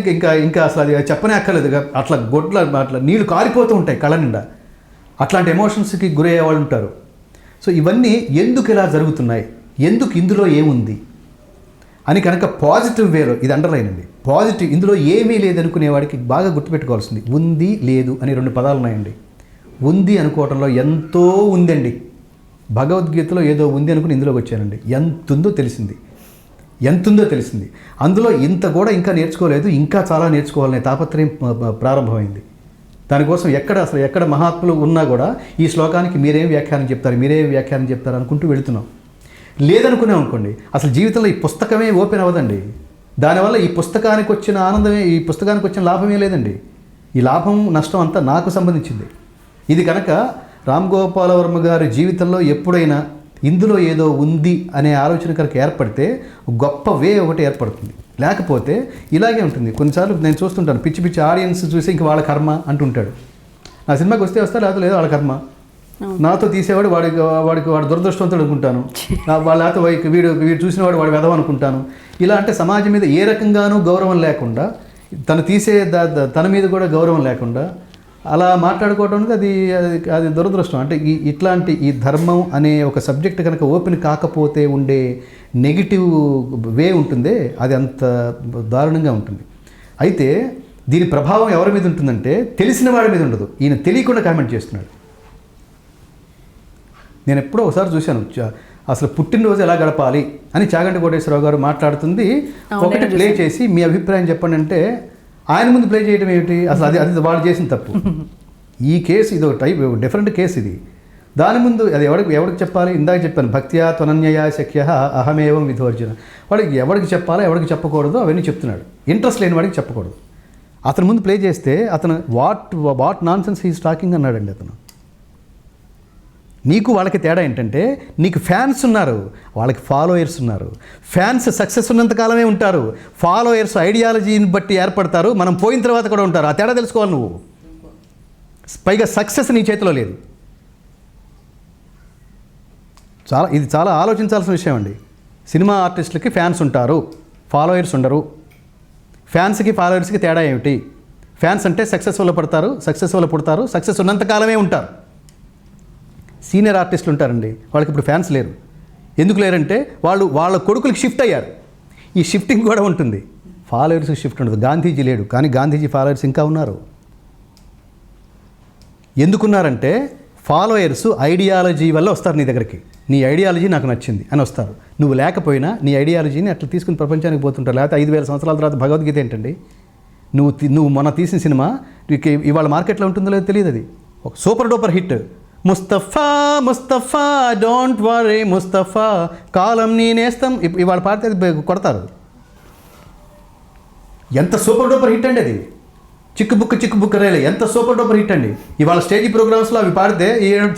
ఇంకా అసలు అది చెప్పనే అక్కర్లేదు. అట్లా అట్లా నీళ్లు కారిపోతూ ఉంటాయి కళ్ళ నిండా. అట్లాంటి ఎమోషన్స్కి గురయ్యే వాళ్ళు ఉంటారు. సో ఇవన్నీ ఎందుకు ఇలా జరుగుతున్నాయి, ఎందుకు ఇందులో ఏముంది అని కనుక పాజిటివ్ వేలో ఇది అండర్లైన్ అండి. పాజిటివ్, ఇందులో ఏమీ లేదనుకునేవాడికి బాగా గుర్తుపెట్టుకోవాల్సింది ఉంది లేదు అని 2 పదాలు ఉన్నాయండి. ఉంది అనుకోవటంలో ఎంతో ఉందండి. భగవద్గీతలో ఏదో ఉంది అనుకుని ఇందులోకి వచ్చానండి. ఎంతుందో తెలిసింది. అందులో ఇంత కూడా ఇంకా నేర్చుకోలేదు, ఇంకా చాలా నేర్చుకోవాలనే తాపత్రయం ప్రారంభమైంది. దానికోసం ఎక్కడ మహాత్ములు ఉన్నా కూడా ఈ శ్లోకానికి మీరేం వ్యాఖ్యానం చెప్తారు అనుకుంటూ వెళుతున్నాం. లేదనుకున్నాం అనుకోండి, అసలు జీవితంలో ఈ పుస్తకమే ఓపెన్ అవ్వదండి. దానివల్ల ఈ పుస్తకానికి వచ్చిన ఆనందమే, ఈ పుస్తకానికి వచ్చిన లాభమే లేదండి. ఈ లాభం నష్టం అంతా నాకు సంబంధించింది. ఇది కనుక రామ్ గోపాల్ వర్మ గారి జీవితంలో ఎప్పుడైనా ఇందులో ఏదో ఉంది అనే ఆలోచన కనుక ఏర్పడితే గొప్ప వే ఒకటి ఏర్పడుతుంది. లేకపోతే ఇలాగే ఉంటుంది. కొన్నిసార్లు నేను చూస్తుంటాను, పిచ్చి ఆడియన్స్ చూసి ఇంక వాళ్ళ కర్మ అంటుంటాడు. నా సినిమాకి వస్తే లేకపోతే లేదు వాళ్ళ కర్మ. నాతో తీసేవాడు వాడు దురదృష్టవంతుడు అనుకుంటాను. వాళ్ళతో వీడు చూసినవాడు వాడు వెధవ అనుకుంటాను. ఇలా అంటే సమాజం మీద ఏ రకంగానూ గౌరవం లేకుండా, తన మీద కూడా గౌరవం లేకుండా అలా మాట్లాడుకోవడం అనేది అది దురదృష్టం. అంటే ఇట్లాంటి ఈ ధర్మం అనే ఒక సబ్జెక్ట్ కనుక ఓపెన్ కాకపోతే ఉండే నెగిటివ్ వే ఉంటుందే, అది అంత దారుణంగా ఉంటుంది. అయితే దీని ప్రభావం ఎవరి మీద ఉంటుందంటే తెలిసిన వాడి మీద ఉండదు. ఈయన తెలియకుండా కామెంట్ చేస్తున్నాడు. నేను ఎప్పుడో ఒకసారి చూశాను, అసలు పుట్టినరోజు ఎలా గడపాలి అని చాగంటి కోటేశ్వరరావు గారు మాట్లాడుతుంది. ఒకటి ప్లే చేసి మీ అభిప్రాయం చెప్పండి అంటే ఆయన ముందు ప్లే చేయడం ఏమిటి, అసలు అది వాళ్ళు చేసిన తప్పు. ఈ కేసు ఇది ఒక టైప్ డిఫరెంట్ కేసు ఇది. దాని ముందు అది ఎవరికి చెప్పాలి, ఇందాక చెప్పాను, భక్త్యా త్వనన్యయా శక్య అహమేవం విధోర్జున. వాడికి ఎవరికి చెప్పాలో ఎవరికి చెప్పకూడదు అవన్నీ చెప్తున్నాడు. ఇంట్రెస్ట్ లేని వాడికి చెప్పకూడదు. అతను ముందు ప్లే చేస్తే అతను what non sense he's talking అన్నాడండి. అతను నీకు వాళ్ళకి తేడా ఏంటంటే, నీకు ఫ్యాన్స్ ఉన్నారు, వాళ్ళకి ఫాలోయర్స్ ఉన్నారు. ఫ్యాన్స్ సక్సెస్ ఉన్నంతకాలమే ఉంటారు, ఫాలోయర్స్ ఐడియాలజీని బట్టి ఏర్పడతారు, మనం పోయిన తర్వాత కూడా ఉంటారు. ఆ తేడా తెలుసుకోవాలి నువ్వు. పైగా సక్సెస్ నీ చేతిలో లేదు. ఇది చాలా ఆలోచించాల్సిన విషయం అండి. సినిమా ఆర్టిస్టులకి ఫ్యాన్స్ ఉంటారు, ఫాలోయర్స్ ఉండరు. ఫ్యాన్స్కి ఫాలోయర్స్కి తేడా ఏమిటి? ఫ్యాన్స్ అంటే సక్సెస్ వల్ల పుడతారు, సక్సెస్ ఉన్నంతకాలమే ఉంటారు. సీనియర్ ఆర్టిస్టులు ఉంటారండి, వాళ్ళకి ఇప్పుడు ఫ్యాన్స్ లేరు. ఎందుకు లేరంటే వాళ్ళ కొడుకులకి షిఫ్ట్ అయ్యారు. ఈ షిఫ్టింగ్ కూడా ఉంటుంది, ఫాలోయర్స్కి షిఫ్ట్ ఉండదు. గాంధీజీ లేడు, కానీ గాంధీజీ ఫాలోయర్స్ ఇంకా ఉన్నారు. ఎందుకున్నారంటే ఫాలోయర్స్ ఐడియాలజీ వల్ల వస్తారు నీ దగ్గరికి. నీ ఐడియాలజీ నాకు నచ్చింది అని వస్తారు. నువ్వు లేకపోయినా నీ ఐడియాలజీని అట్లా తీసుకుని ప్రపంచానికి పోతుంటారు. లేకపోతే 5000 సంవత్సరాల తర్వాత భగవద్గీత ఏంటండి? నువ్వు మొన్న తీసిన సినిమా ఇవాళ మార్కెట్లో ఉంటుందో లేదో తెలియదు. అది ఒక super duper hit. Mustafa don't worry Mustafa, కాలం నేనేస్తాం, ఇవాళ పాడితే అది కొడతారు. ఎంత సూపర్ డూపర్ హిట్ అండి అది. చిక్కు బుక్ రేలే ఎంత సూపర్ డూపర్ హిట్ అండి. ఇవాళ స్టేజ్ ప్రోగ్రామ్స్లో అవి పాడితే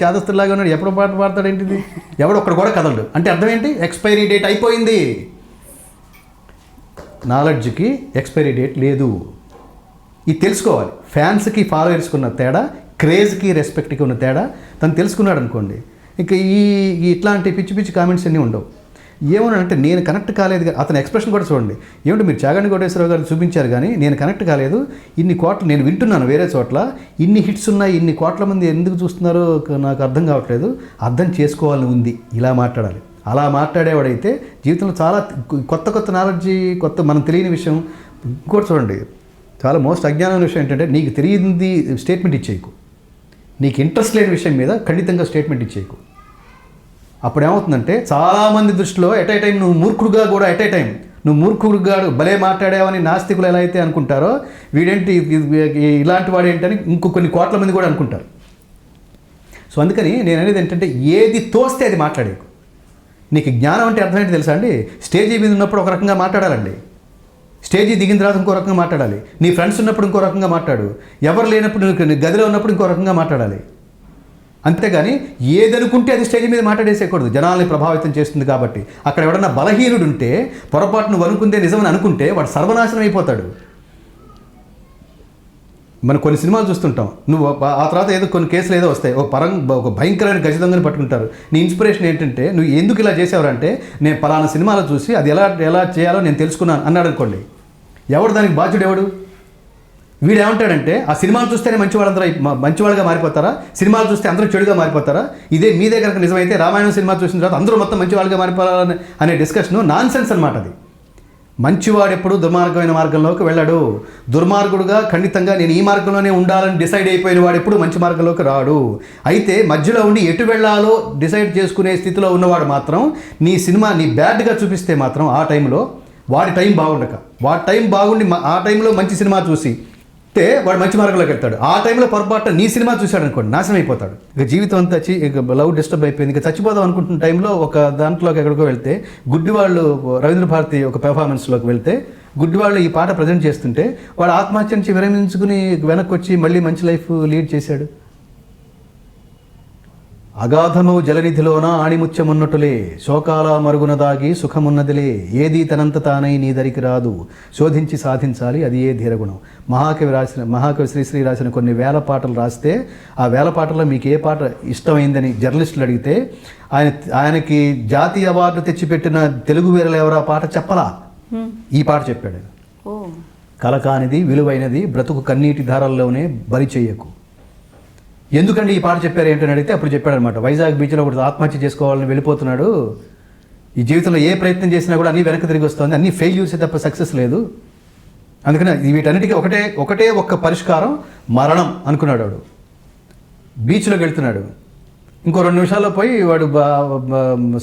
చేదస్తులాగా ఉన్నాడు, ఎప్పుడు పాట పాడతాడు ఏంటిది, ఎవడు ఒక్కడ కూడా కదలడు. అంటే అర్థం ఏంటి? ఎక్స్పైరీ డేట్ అయిపోయింది. నాలెడ్జ్కి ఎక్స్పైరీ డేట్ లేదు. ఇది తెలుసుకోవాలి. ఫ్యాన్స్కి ఫాలోయర్స్కి ఉన్న తేడా, క్రేజ్కి రెస్పెక్ట్కి ఉన్న తేడా తను తెలుసుకున్నాడు అనుకోండి, ఇక ఇట్లాంటి పిచ్చి కామెంట్స్ అన్నీ ఉండవు. ఏమన్నాడంటే నేను కనెక్ట్ కాలేదు. అతని ఎక్స్ప్రెషన్ కూడా చూడండి. ఏమిటి మీరు చాగంటి కోటేశ్వరరావు గారు చూపించారు కానీ నేను కనెక్ట్ కాలేదు, ఇన్ని కోట్ల నేను వింటున్నాను వేరే చోట్ల, ఇన్ని హిట్స్ ఉన్నాయి, ఇన్ని కోట్ల మంది ఎందుకు చూస్తున్నారో నాకు అర్థం కావట్లేదు, అర్థం చేసుకోవాలని ఉంది, ఇలా మాట్లాడాలి. అలా మాట్లాడేవాడైతే జీవితంలో చాలా కొత్త కొత్త నాలెడ్జి, కొత్త మనం తెలియని విషయం. ఇంకోటి చూడండి, చాలా మోస్ట్ అజ్ఞానమైన విషయం ఏంటంటే నీకు తెలియనిది స్టేట్మెంట్ ఇచ్చేయకు, నీకు ఇంట్రెస్ట్ లేని విషయం మీద ఖండితంగా స్టేట్మెంట్ ఇచ్చేయకు. అప్పుడు ఏమవుతుందంటే చాలామంది దృష్టిలో ఎట్ ఏ టైం నువ్వు మూర్ఖుడుగా కూడా నువ్వు మూర్ఖుడుగా భలే మాట్లాడావని నాస్తికులు ఎలా అయితే అనుకుంటారో, వీడేంటి ఇలాంటి వాడు ఏంటని కొన్ని కోట్ల మంది కూడా అనుకుంటారు. సో అందుకని నేను అనేది ఏంటంటే ఏది తోస్తే అది మాట్లాడేకు. నీకు జ్ఞానం అంటే అర్థం ఏంటి తెలుసా అండి? స్టేజీ మీద ఉన్నప్పుడు ఒక రకంగా మాట్లాడాలండి, స్టేజీ దిగిన తర్వాత ఇంకో రకంగా మాట్లాడాలి, నీ ఫ్రెండ్స్ ఉన్నప్పుడు ఇంకో రకంగా మాట్లాడు, ఎవరు లేనప్పుడు గదిలో ఉన్నప్పుడు ఇంకో రకంగా మాట్లాడాలి. అంతేగాని ఏదనుకుంటే అది స్టేజ్ మీద మాట్లాడేసేయకూడదు, జనాల్ని ప్రభావితం చేస్తుంది కాబట్టి. అక్కడ ఎవడన్నా బలహీనుడు ఉంటే, పొరపాటు నువ్వు అనుకుంటే నిజమని అనుకుంటే వాడు సర్వనాశనం అయిపోతాడు. మనం కొన్ని సినిమాలు చూస్తుంటాం, నువ్వు ఆ తర్వాత ఏదో కొన్ని కేసులు ఏదో వస్తాయి, ఒక భయంకరమైన గజదొంగని పట్టుకుంటారు. నీ ఇన్స్పిరేషన్ ఏంటంటే నువ్వు ఎందుకు ఇలా చేసేవారంటే నేను పలానా సినిమాలో చూసి అది ఎలా చేయాలో నేను తెలుసుకున్నాను అన్నాడు అనుకోండి, ఎవడు దానికి బాధ్యుడు? ఎవడు? వీడు ఏమంటాడంటే ఆ సినిమాలు చూస్తేనే మంచివాళ్ళుగా మారిపోతారా, సినిమాలు చూస్తే అందరూ చెడుగా మారిపోతారా? ఇదే మీదే కనుక నిజమైతే రామాయణం సినిమా చూసిన తర్వాత అందరూ మొత్తం మంచివాళ్ళుగా మారిపోవాలని అనే డిస్కషను నాన్ సెన్స్ అనమాట. అది మంచివాడు ఎప్పుడు దుర్మార్గమైన మార్గంలోకి వెళ్ళాడు. దుర్మార్గుడుగా ఖండితంగా నేను ఈ మార్గంలోనే ఉండాలని డిసైడ్ అయిపోయిన వాడు ఎప్పుడు మంచి మార్గంలోకి రాడు. అయితే మధ్యలో ఉండి ఎటు వెళ్ళాలో డిసైడ్ చేసుకునే స్థితిలో ఉన్నవాడు మాత్రం నీ సినిమా నీ బ్యాడ్గా చూపిస్తే మాత్రం ఆ టైంలో వాడి టైం బాగుండి ఆ టైంలో మంచి సినిమా చూసి వాడు మంచి మార్గంలోకి వెళ్తాడు. ఆ టైంలో పొరపాటు నీ సినిమా చూశాడు అనుకోండి, నాశనం అయిపోతాడు. ఇక జీవితం అంతా ఇక లవ్ డిస్టర్బ్ అయిపోయింది, ఇక చచ్చిపోదాం అనుకుంటున్న టైంలో ఒక దాంట్లోకి ఎక్కడికో వెళ్తే గుడ్డివాళ్ళు రవీంద్ర భారతి ఒక పెర్ఫార్మెన్స్లోకి వెళ్తే గుడ్డివాళ్ళు ఈ పాట ప్రజెంట్ చేస్తుంటే వాడు ఆత్మహత్య నుంచి విరమించుకుని వెనక్కి వచ్చి మళ్ళీ మంచి లైఫ్ లీడ్ చేశాడు. అగాధము జలనిధిలోన ఆణిముత్యమున్నటులే, శోకాల మరుగున దాగి సుఖమున్నదిలే, ఏది తనంత తానై నీ దరికి రాదు, శోధించి సాధించాలి అది ఏ ధీరగుణం. మహాకవి శ్రీశ్రీ రాసిన కొన్ని వేల పాటలు రాస్తే ఆ వేల పాటల్లో మీకు ఏ పాట ఇష్టమైందని జర్నలిస్టులు అడిగితే ఆయనకి జాతీయ అవార్డు తెచ్చిపెట్టిన తెలుగు వీరులు ఎవరా పాట చెప్పలా, ఈ పాట చెప్పాడు. కలకానిది విలువైనది బ్రతుకు కన్నీటి ధారల్లోనే బలి చెయ్యకు. ఎందుకండి ఈ పాట చెప్పారు ఏంటని అడిగితే అప్పుడు చెప్పాడనమాట, వైజాగ్ బీచ్లో ఒకటి ఆత్మహత్య చేసుకోవాలని వెళ్ళిపోతున్నాడు, ఈ జీవితంలో ఏ ప్రయత్నం చేసినా కూడా అన్నీ వెనక్కి తిరిగి వస్తుంది, అన్నీ ఫెయిల్యూర్సే తప్ప సక్సెస్ లేదు, అందుకని వీటన్నిటికీ ఒకటే ఒక్క పరిష్కారం మరణం అనుకున్నాడు. వాడు బీచ్లోకి వెళ్తున్నాడు, ఇంకో 2 నిమిషాల్లో పోయి వాడు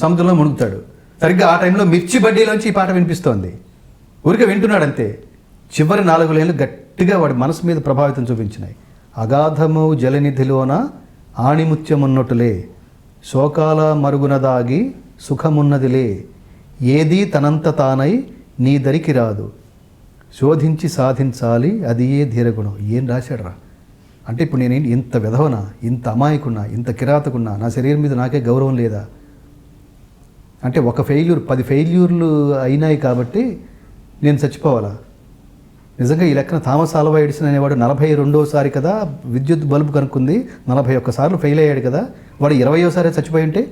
సముద్రంలో మునుగుతాడు. సరిగ్గా ఆ టైంలో మిర్చి బడ్డీలోంచి ఈ పాట వినిపిస్తోంది, ఊరికే వింటున్నాడు అంతే. చివరి 4 లైన్లు గట్టిగా వాడి మనసు మీద ప్రభావితం చూపించినాయి. అగాధము జలనిధిలోన ఆణిముత్యమున్నటులే, శోకాల మరుగున దాగి సుఖమున్నదిలే, ఏదీ తనంత తానై నీ దరికి రాదు, శోధించి సాధించాలి అది ఏ ధీరగుణం. ఏం రాశాడురా అంటే ఇప్పుడు నేను ఇంత విధవనా, ఇంత అమాయకున్నా, ఇంత కిరాతకున్నా, నా శరీరం మీద నాకే గౌరవం లేదా అంటే 10 ఫెయిల్యూర్లు అయినాయి కాబట్టి నేను చచ్చిపోవాలా? నిజంగా ఈ లెక్కన థామస్ ఆల్వా ఎడిసన్ అనేవాడు 42వ కదా విద్యుత్ బల్బు కనుక్కుంది, 41 సార్లు ఫెయిల్ అయ్యాడు కదా, వాడు 20వ సారి చచ్చిపోయి ఉంటే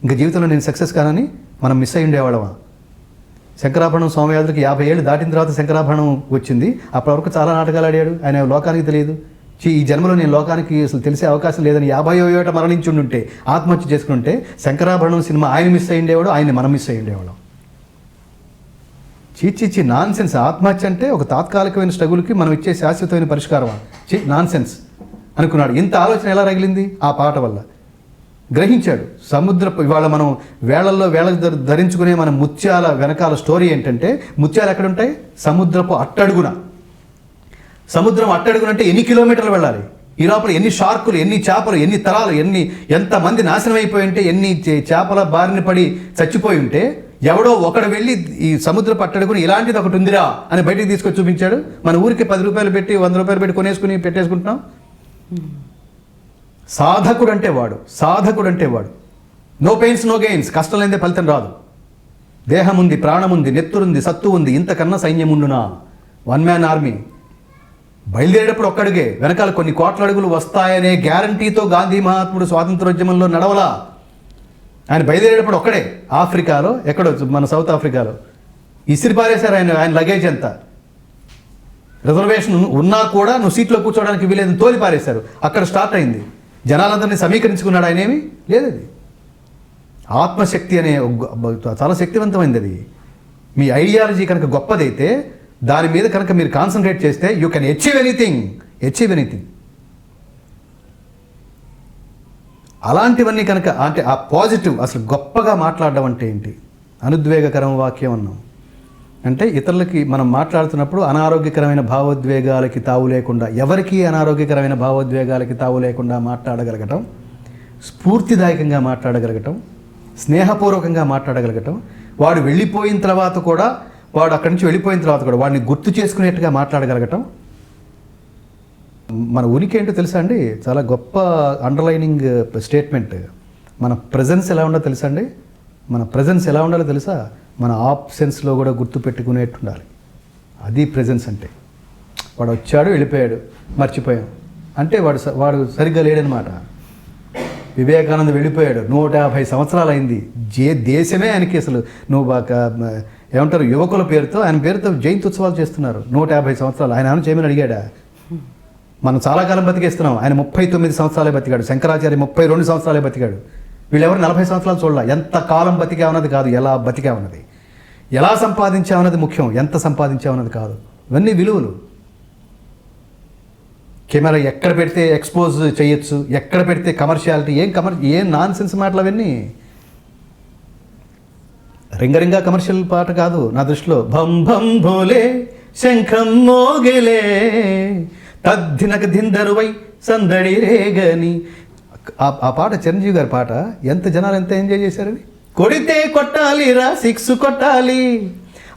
ఇంకా జీవితంలో నేను సక్సెస్ కానని మనం మిస్ అయ్యి ఉండేవాళ్ళమా? శంకరాభరణం సోమయాజులకి 50 ఏళ్ళు దాటిన తర్వాత శంకరాభరణం వచ్చింది, అప్పటి వరకు చాలా నాటకాలు ఆడాడు, ఆయన లోకానికి తెలియదు. ఈ జన్మలో నేను లోకానికి అసలు తెలిసే అవకాశం లేదని 50వ ఏట మరణించి ఉంటే ఆత్మహత్య చేసుకుంటే శంకరాభరణం సినిమా ఆయన మిస్ అయ్యి ఉండేవాడు, ఆయన్ని మనం మిస్ అయ్యి ఉండేవాళ్ళం. చీచి నాన్ సెన్స్. ఆత్మహత్య అంటే ఒక తాత్కాలికమైన స్ట్రగుల్కి మనం ఇచ్చే శాశ్వతమైన పరిష్కారం. నాన్ సెన్స్ అనుకున్నాడు. ఇంత ఆలోచన ఎలా రగిలింది? ఆ పాట వల్ల గ్రహించాడు. ఇవాళ మనం వేళల్లో ధరించుకునే మన ముత్యాల వెనకాల స్టోరీ ఏంటంటే, ముత్యాలు ఎక్కడుంటాయి? సముద్రపు అట్టడుగున. సముద్రం అట్టడుగునంటే ఎన్ని కిలోమీటర్లు వెళ్ళాలి? ఈ లోపల ఎన్ని షార్కులు, ఎన్ని చేపలు, ఎన్ని తరాలు, ఎంతమంది నాశనం అయిపోయి ఉంటే, ఎన్ని చేపల బారిన పడి చచ్చిపోయి ఉంటే, ఎవడో ఒకడు వెళ్ళి ఈ సముద్ర పట్టడుకుని ఇలాంటిది ఒకటి ఉందిరా అని బయటికి తీసుకొచ్చి చూపించాడు. మన ఊరికి 10 రూపాయలు పెట్టి 100 రూపాయలు పెట్టి కొనేసుకుని పెట్టేసుకుంటున్నాం. సాధకుడు అంటే వాడు నో పెయిన్స్ నో గెయిన్స్, కష్టం లేదే ఫలితం రాదు. దేహం ఉంది, ప్రాణం ఉంది, నెత్తురుంది, సత్తు ఉంది, ఇంతకన్నా సైన్యం ఉండునా? 1 మ్యాన్ ఆర్మీ. బయలుదేరేటప్పుడు ఒక్కడిగే, వెనకాల కొన్ని కోట్ల అడుగులు వస్తాయనే గ్యారంటీతో గాంధీ మహాత్ముడు స్వాతంత్రోద్యమంలో నడవలా. ఆయన బయలుదేరేటప్పుడు ఒక్కడే ఆఫ్రికాలో ఎక్కడో మన సౌత్ ఆఫ్రికాలో ఇసిరి పారేశారు ఆయన లగేజ్ అంతా. రిజర్వేషన్ ఉన్నా కూడా నువ్వు సీట్లో కూర్చోవడానికి వీలేదని తోలి పారేశారు. అక్కడ స్టార్ట్ అయింది. జనాలందరినీ సమీకరించుకున్నాడు. ఆయన ఏమి లేదు. అది ఆత్మశక్తి అనే చాలా శక్తివంతమైనది. అది మీ ఐడియాలజీ కనుక గొప్పదైతే దాని మీద కనుక మీరు కాన్సన్ట్రేట్ చేస్తే యూ కెన్ అచీవ్ ఎనీథింగ్. అలాంటివన్నీ కనుక అంటే ఆ పాజిటివ్ అసలు గొప్పగా మాట్లాడడం అంటే ఏంటి? అనుద్వేగకరం వాక్యం అన్నాం అంటే ఇతరులకి మనం మాట్లాడుతున్నప్పుడు అనారోగ్యకరమైన భావోద్వేగాలకి తావు లేకుండా, ఎవరికి అనారోగ్యకరమైన భావోద్వేగాలకి తావు లేకుండా మాట్లాడగలగటం, స్ఫూర్తిదాయకంగా మాట్లాడగలగటం, స్నేహపూర్వకంగా మాట్లాడగలగటం, వాడు వెళ్ళిపోయిన తర్వాత కూడా వాడు అక్కడి నుంచి వెళ్ళిపోయిన తర్వాత కూడా వాడిని గుర్తు చేసుకునేట్టుగా మాట్లాడగలగటం. మన ఉనికి ఏంటో తెలుసా అండి? చాలా గొప్ప అండర్లైనింగ్ స్టేట్మెంట్. మన ప్రజెన్స్ ఎలా ఉండాలో తెలుసా అండి? మన ప్రజెన్స్ ఎలా ఉండాలో తెలుసా? మన ఆప్షన్స్లో కూడా గుర్తు పెట్టుకునేట్టు ఉండాలి. అది ప్రజెన్స్ అంటే. వాడు వచ్చాడు, వెళ్ళిపోయాడు, మర్చిపోయాం అంటే వాడు సరిగ్గా లేడనమాట. వివేకానంద వెళ్ళిపోయాడు, 150 సంవత్సరాలు అయింది. దేశమే ఆయనకి అసలు ఏమంటారు యువకుల పేరుతో ఆయన పేరుతో జయంతి ఉత్సవాలు చేస్తున్నారు. 150 సంవత్సరాలు ఆయన ఏమైనా చేయమని అడిగాడా? మనం చాలా కాలం బతికేస్తున్నాం. ఆయన 39 సంవత్సరాలే బతికాడు. శంకరాచార్య 32 సంవత్సరాలే బతికాడు. వీళ్ళెవరు 40 సంవత్సరాలు చూడాల. ఎంత కాలం బతికామన్నది కాదు, ఎలా బతికామన్నది, ఎలా సంపాదించామన్నది ముఖ్యం, ఎంత సంపాదించామన్నది కాదు. ఇవన్నీ విలువలు. కెమెరా ఎక్కడ పెడితే ఎక్స్పోజ్ చేయొచ్చు, ఎక్కడ పెడితే కమర్షియాలిటీ, ఏం నాన్ సెన్స్ మాటలు అవన్నీ. రింగరింగా కమర్షియల్ పాట కాదు నా దృష్టిలో. భం భం భోలే శంఖం మోగెలే తద్దినక దిందరువై సందడి రేగని. ఆ పాట చిరంజీవి గారి పాట. ఎంత జనాలు ఎంత ఎంజాయ్ చేశారని. కొడితే కొట్టాలిరా, 6 కొట్టాలి,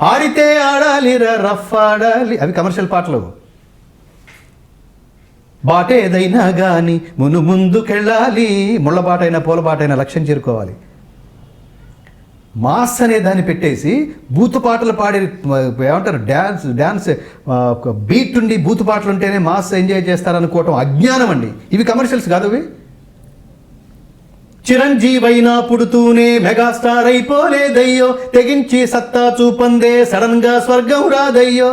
ఆడితే ఆడాలిరా, రఫ్ ఆడాలి. అవి కమర్షియల్ పాటలు. బాట ఏదైనా కానీ ముందుకెళ్ళాలి, ముళ్ళ బాటైనా పూల బాటైనా లక్ష్యం చేరుకోవాలి. మాస్ అనే దాన్ని పెట్టేసి బూతు పాటలు పాడే ఏమంటారు డ్యాన్స్ బీట్ ఉండి బూతు పాటలు ఉంటేనే మాస్ ఎంజాయ్ చేస్తారనుకోవటం అజ్ఞానం అండి. ఇవి కమర్షియల్స్ కాదు. అవి చిరంజీవైనా పుడుతూనే మెగాస్టార్ అయిపోలేదయ్యో, తెగించి సత్తా చూపందే సడన్గా స్వర్గం రాదయ్యో.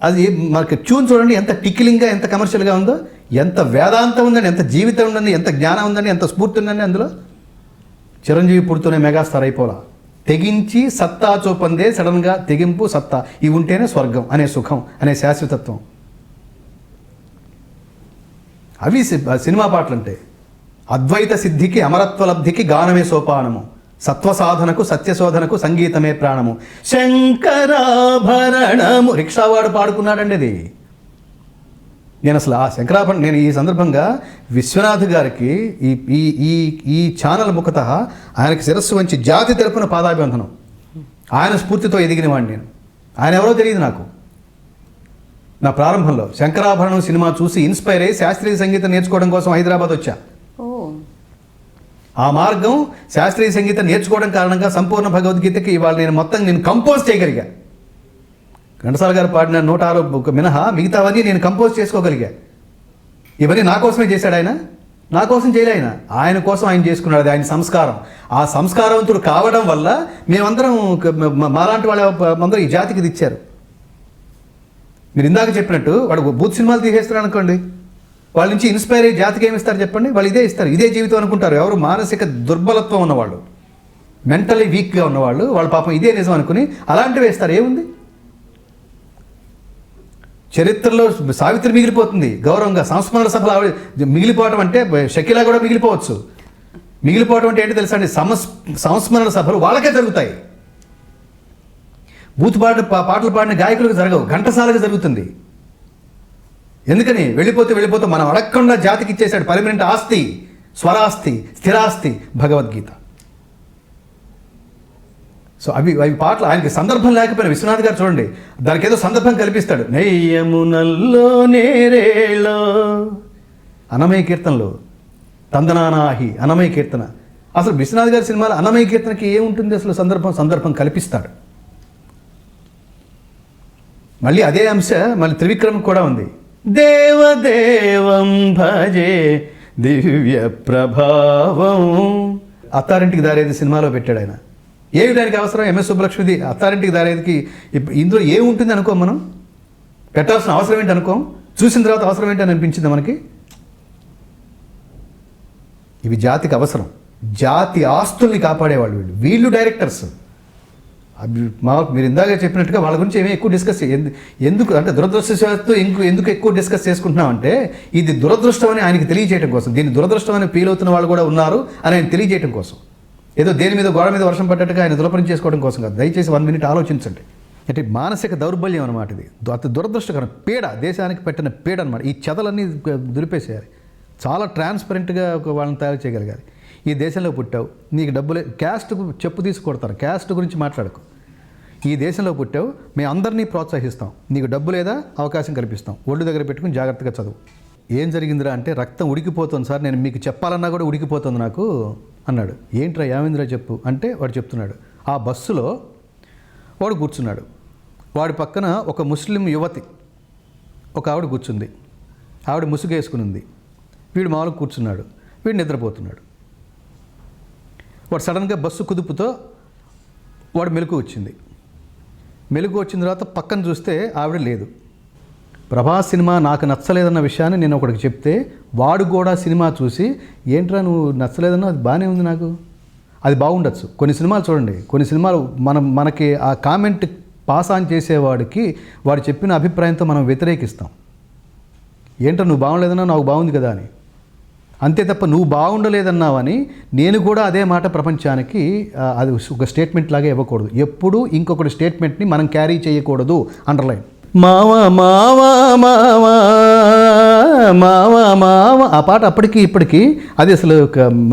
అది మనకి ట్యూన్ చూడండి ఎంత టిక్లింగ్గా, ఎంత కమర్షియల్గా ఉందో, ఎంత వేదాంతం ఉందండి, ఎంత జీవితం ఉందండి, ఎంత జ్ఞానం ఉందండి, ఎంత స్ఫూర్తి ఉందండి అందులో. చిరంజీవి పుడుతూనే మెగాస్టార్ అయిపోలా, తెగించి సత్తా చూపందే సడన్గా తెగింపు సత్తా, ఇవి ఉంటేనే స్వర్గం అనే సుఖం అనే శాశ్వతత్వం. అవి సినిమా పాటలు అంటే. అద్వైత సిద్ధికి అమరత్వ లబ్ధికి గానమే సోపానము, సత్వసాధనకు సత్యశోధనకు సంగీతమే ప్రాణము, శంకరాభరణము. రిక్షావాడు పాడుకున్నాడండి అది. నేను అసలు ఆ శంకరాభరణం నేను ఈ సందర్భంగా విశ్వనాథ్ గారికి ఈ ఛానల్ ముఖత ఆయనకి శిరస్సు వంచి జాతి తరపున పాదాభివందనం. ఆయన స్ఫూర్తితో ఎదిగిన వాడిని నేను. ఆయన ఎవరో తెలియదు నాకు. నా ప్రారంభంలో శంకరాభరణం సినిమా చూసి ఇన్స్పైర్ అయ్యి శాస్త్రీయ సంగీతం నేర్చుకోవడం కోసం హైదరాబాద్ వచ్చా. ఆ మార్గం శాస్త్రీయ సంగీతం నేర్చుకోవడం కారణంగా సంపూర్ణ భగవద్గీతకి ఇవాళ నేను కంపోజ్ చేయగలిగా. ఘంటసాల గారు పాడిన 106 మినహా మిగతావన్నీ నేను కంపోజ్ చేసుకోగలిగా. ఇవన్నీ నా కోసమే చేశాడు ఆయన, నా కోసం చేయలే ఆయన, ఆయన కోసం ఆయన చేసుకున్నాడు. అది ఆయన సంస్కారం. ఆ సంస్కారవంతుడు కావడం వల్ల మేమందరం మాలాంటి వాళ్ళ అందరూ ఈ జాతికి ఇది ఇచ్చారు. మీరు ఇందాక చెప్పినట్టు వాడు బూత్ సినిమాలు తీసేస్తారు అనుకోండి, వాళ్ళ నుంచి ఇన్స్పైర్ అయ్యి జాతికి ఏమి ఇస్తారు చెప్పండి? వాళ్ళు ఇదే ఇస్తారు, ఇదే జీవితం అనుకుంటారు. ఎవరు మానసిక దుర్బలత్వం ఉన్నవాళ్ళు, మెంటలీ వీక్గా ఉన్నవాళ్ళు, వాళ్ళ పాపం ఇదే నిజం అనుకుని అలాంటివి వేస్తారు. ఏముంది? చరిత్రలో సావిత్రి మిగిలిపోతుంది గౌరవంగా. సంస్మరణ సభలు మిగిలిపోవడం అంటే షకీలా కూడా మిగిలిపోవచ్చు. మిగిలిపోవడం అంటే ఏంటి తెలుసా అండి? సంస్మరణ సభలు వాళ్ళకే జరుగుతాయి. బూత్ పాటలు పాడిన గాయకులకు జరగవు, ఘంటసాలకు జరుగుతుంది. ఎందుకని? వెళ్ళిపోతే మనం అడగకుండా జాతికి ఇచ్చేశాడు పర్మనెంట్ ఆస్తి, స్వరాస్తి, స్థిరాస్తి భగవద్గీత. సో అవి పాటలు ఆయనకి సందర్భం లేకపోయినా విశ్వనాథ్ గారు చూడండి, దానికి ఏదో సందర్భం కల్పిస్తాడు. నెయ్యమునల్లో నేరేలో అన్నమయ్య కీర్తనలు, తందనానాహి అన్నమయ్య కీర్తన. అసలు విశ్వనాథ్ గారి సినిమాలో అన్నమయ్య కీర్తనకి ఏముంటుంది? అసలు సందర్భం కల్పిస్తాడు. మళ్ళీ అదే అంశ మళ్ళీ త్రివిక్రమ్ కూడా ఉంది. దేవదేవం భజే దివ్య ప్రభావం అత్తారింటికి దారేది సినిమాలో పెట్టాడు ఆయన. ఏమి దానికి అవసరం? ఎంఎస్ సుబ్బలక్ష్మిది అత్తారింటికి దారేదికి ఇందులో ఏముంటుంది అనుకోం, మనం పెట్టాల్సిన అవసరం ఏంటి అనుకోం, చూసిన తర్వాత అవసరం ఏంటి అని అనిపించింది మనకి. ఇవి జాతికి అవసరం, జాతి ఆస్తుల్ని కాపాడేవాళ్ళు వీళ్ళు డైరెక్టర్స్. మీరు ఇందాక చెప్పినట్టుగా వాళ్ళ గురించి ఏమీ ఎక్కువ డిస్కస్ ఎందుకు అంటే దురదృష్టవశాత్తు ఎందుకు ఎక్కువ డిస్కస్ చేసుకుంటున్నామంటే ఇది దురదృష్టం అని ఆయనకి తెలియజేయడం కోసం, దీన్ని దురదృష్టం అని ఫీల్ అవుతున్న వాళ్ళు కూడా ఉన్నారు అని ఆయన తెలియజేయడం కోసం. ఏదో దేని మీద గోడ మీద వర్షం పడ్డట్టుగా ఆయన దులపరం చేసుకోవడం కోసం కాదు. దయచేసి 1 మినిట్ ఆలోచించండి. అంటే మానసిక దౌర్బల్యం అనమాట ఇది, అతి దురదృష్టకరం పీడ, దేశానికి పెట్టిన పీడ అనమాట. ఈ చెదలన్నీ దులిపేసేయాలి, చాలా ట్రాన్స్పరెంట్గా వాళ్ళని తయారు చేయగలగాలి. ఈ దేశంలో పుట్టావు, నీకు డబ్బులే, క్యాస్ట్ చెప్పు తీసి కొడతారు, క్యాస్ట్ గురించి మాట్లాడకు. ఈ దేశంలో పుట్టావు, మేము అందరినీ ప్రోత్సహిస్తాం, నీకు డబ్బు లేదా అవకాశం కల్పిస్తాం, ఒళ్ళు దగ్గర పెట్టుకుని జాగ్రత్తగా చదువు. ఏం జరిగిందిరా అంటే రక్తం ఉడికిపోతుంది సార్, నేను మీకు చెప్పాలన్నా కూడా ఉడికిపోతుంది నాకు అన్నాడు. ఏంట్రా ఏమైందిరా చెప్పు అంటే వాడు చెప్తున్నాడు. ఆ బస్సులో వాడు కూర్చున్నాడు, వాడి పక్కన ఒక ముస్లిం యువతి ఒక ఆవిడ కూర్చుంది, ఆవిడ ముసుగేసుకుని ఉంది, వీడు మామూలుగా కూర్చున్నాడు, వీడు నిద్రపోతున్నాడు. వాడు సడన్గా బస్సు కుదుపుతో వాడు మెలకు వచ్చింది. మెలకు వచ్చిన తర్వాత పక్కన చూస్తే ఆవిడ లేదు. ప్రభాస్ సినిమా నాకు నచ్చలేదన్న విషయాన్ని నేను ఒకడికి చెప్తే వాడు కూడా సినిమా చూసి ఏంట్రా నువ్వు నచ్చలేదన్నా, అది బాగానే ఉంది నాకు, అది బాగుండొచ్చు. కొన్ని సినిమాలు చూడండి, కొన్ని సినిమాలు మనకి ఆ కామెంట్ పాస్ ఆన్ చేసేవాడికి వాడు చెప్పిన అభిప్రాయంతో మనం వ్యతిరేకిస్తాం. ఏంట్రా నువ్వు బాగుండలేదన్నా, నాకు బాగుంది కదా అని. అంతే తప్ప నువ్వు బాగుండలేదన్నావని నేను కూడా అదే మాట ప్రపంచానికి అది ఒక స్టేట్మెంట్ లాగా ఇవ్వకూడదు. ఎప్పుడూ ఇంకొకటి స్టేట్మెంట్ని మనం క్యారీ చేయకూడదు. అండర్లైన్. మావా మావా మావా మావా మావా ఆ పాట అప్పటికి ఇప్పటికి అది అసలు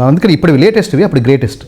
అందుకని ఇప్పటివి లేటెస్ట్వి, అప్పుడు గ్రేటెస్ట్.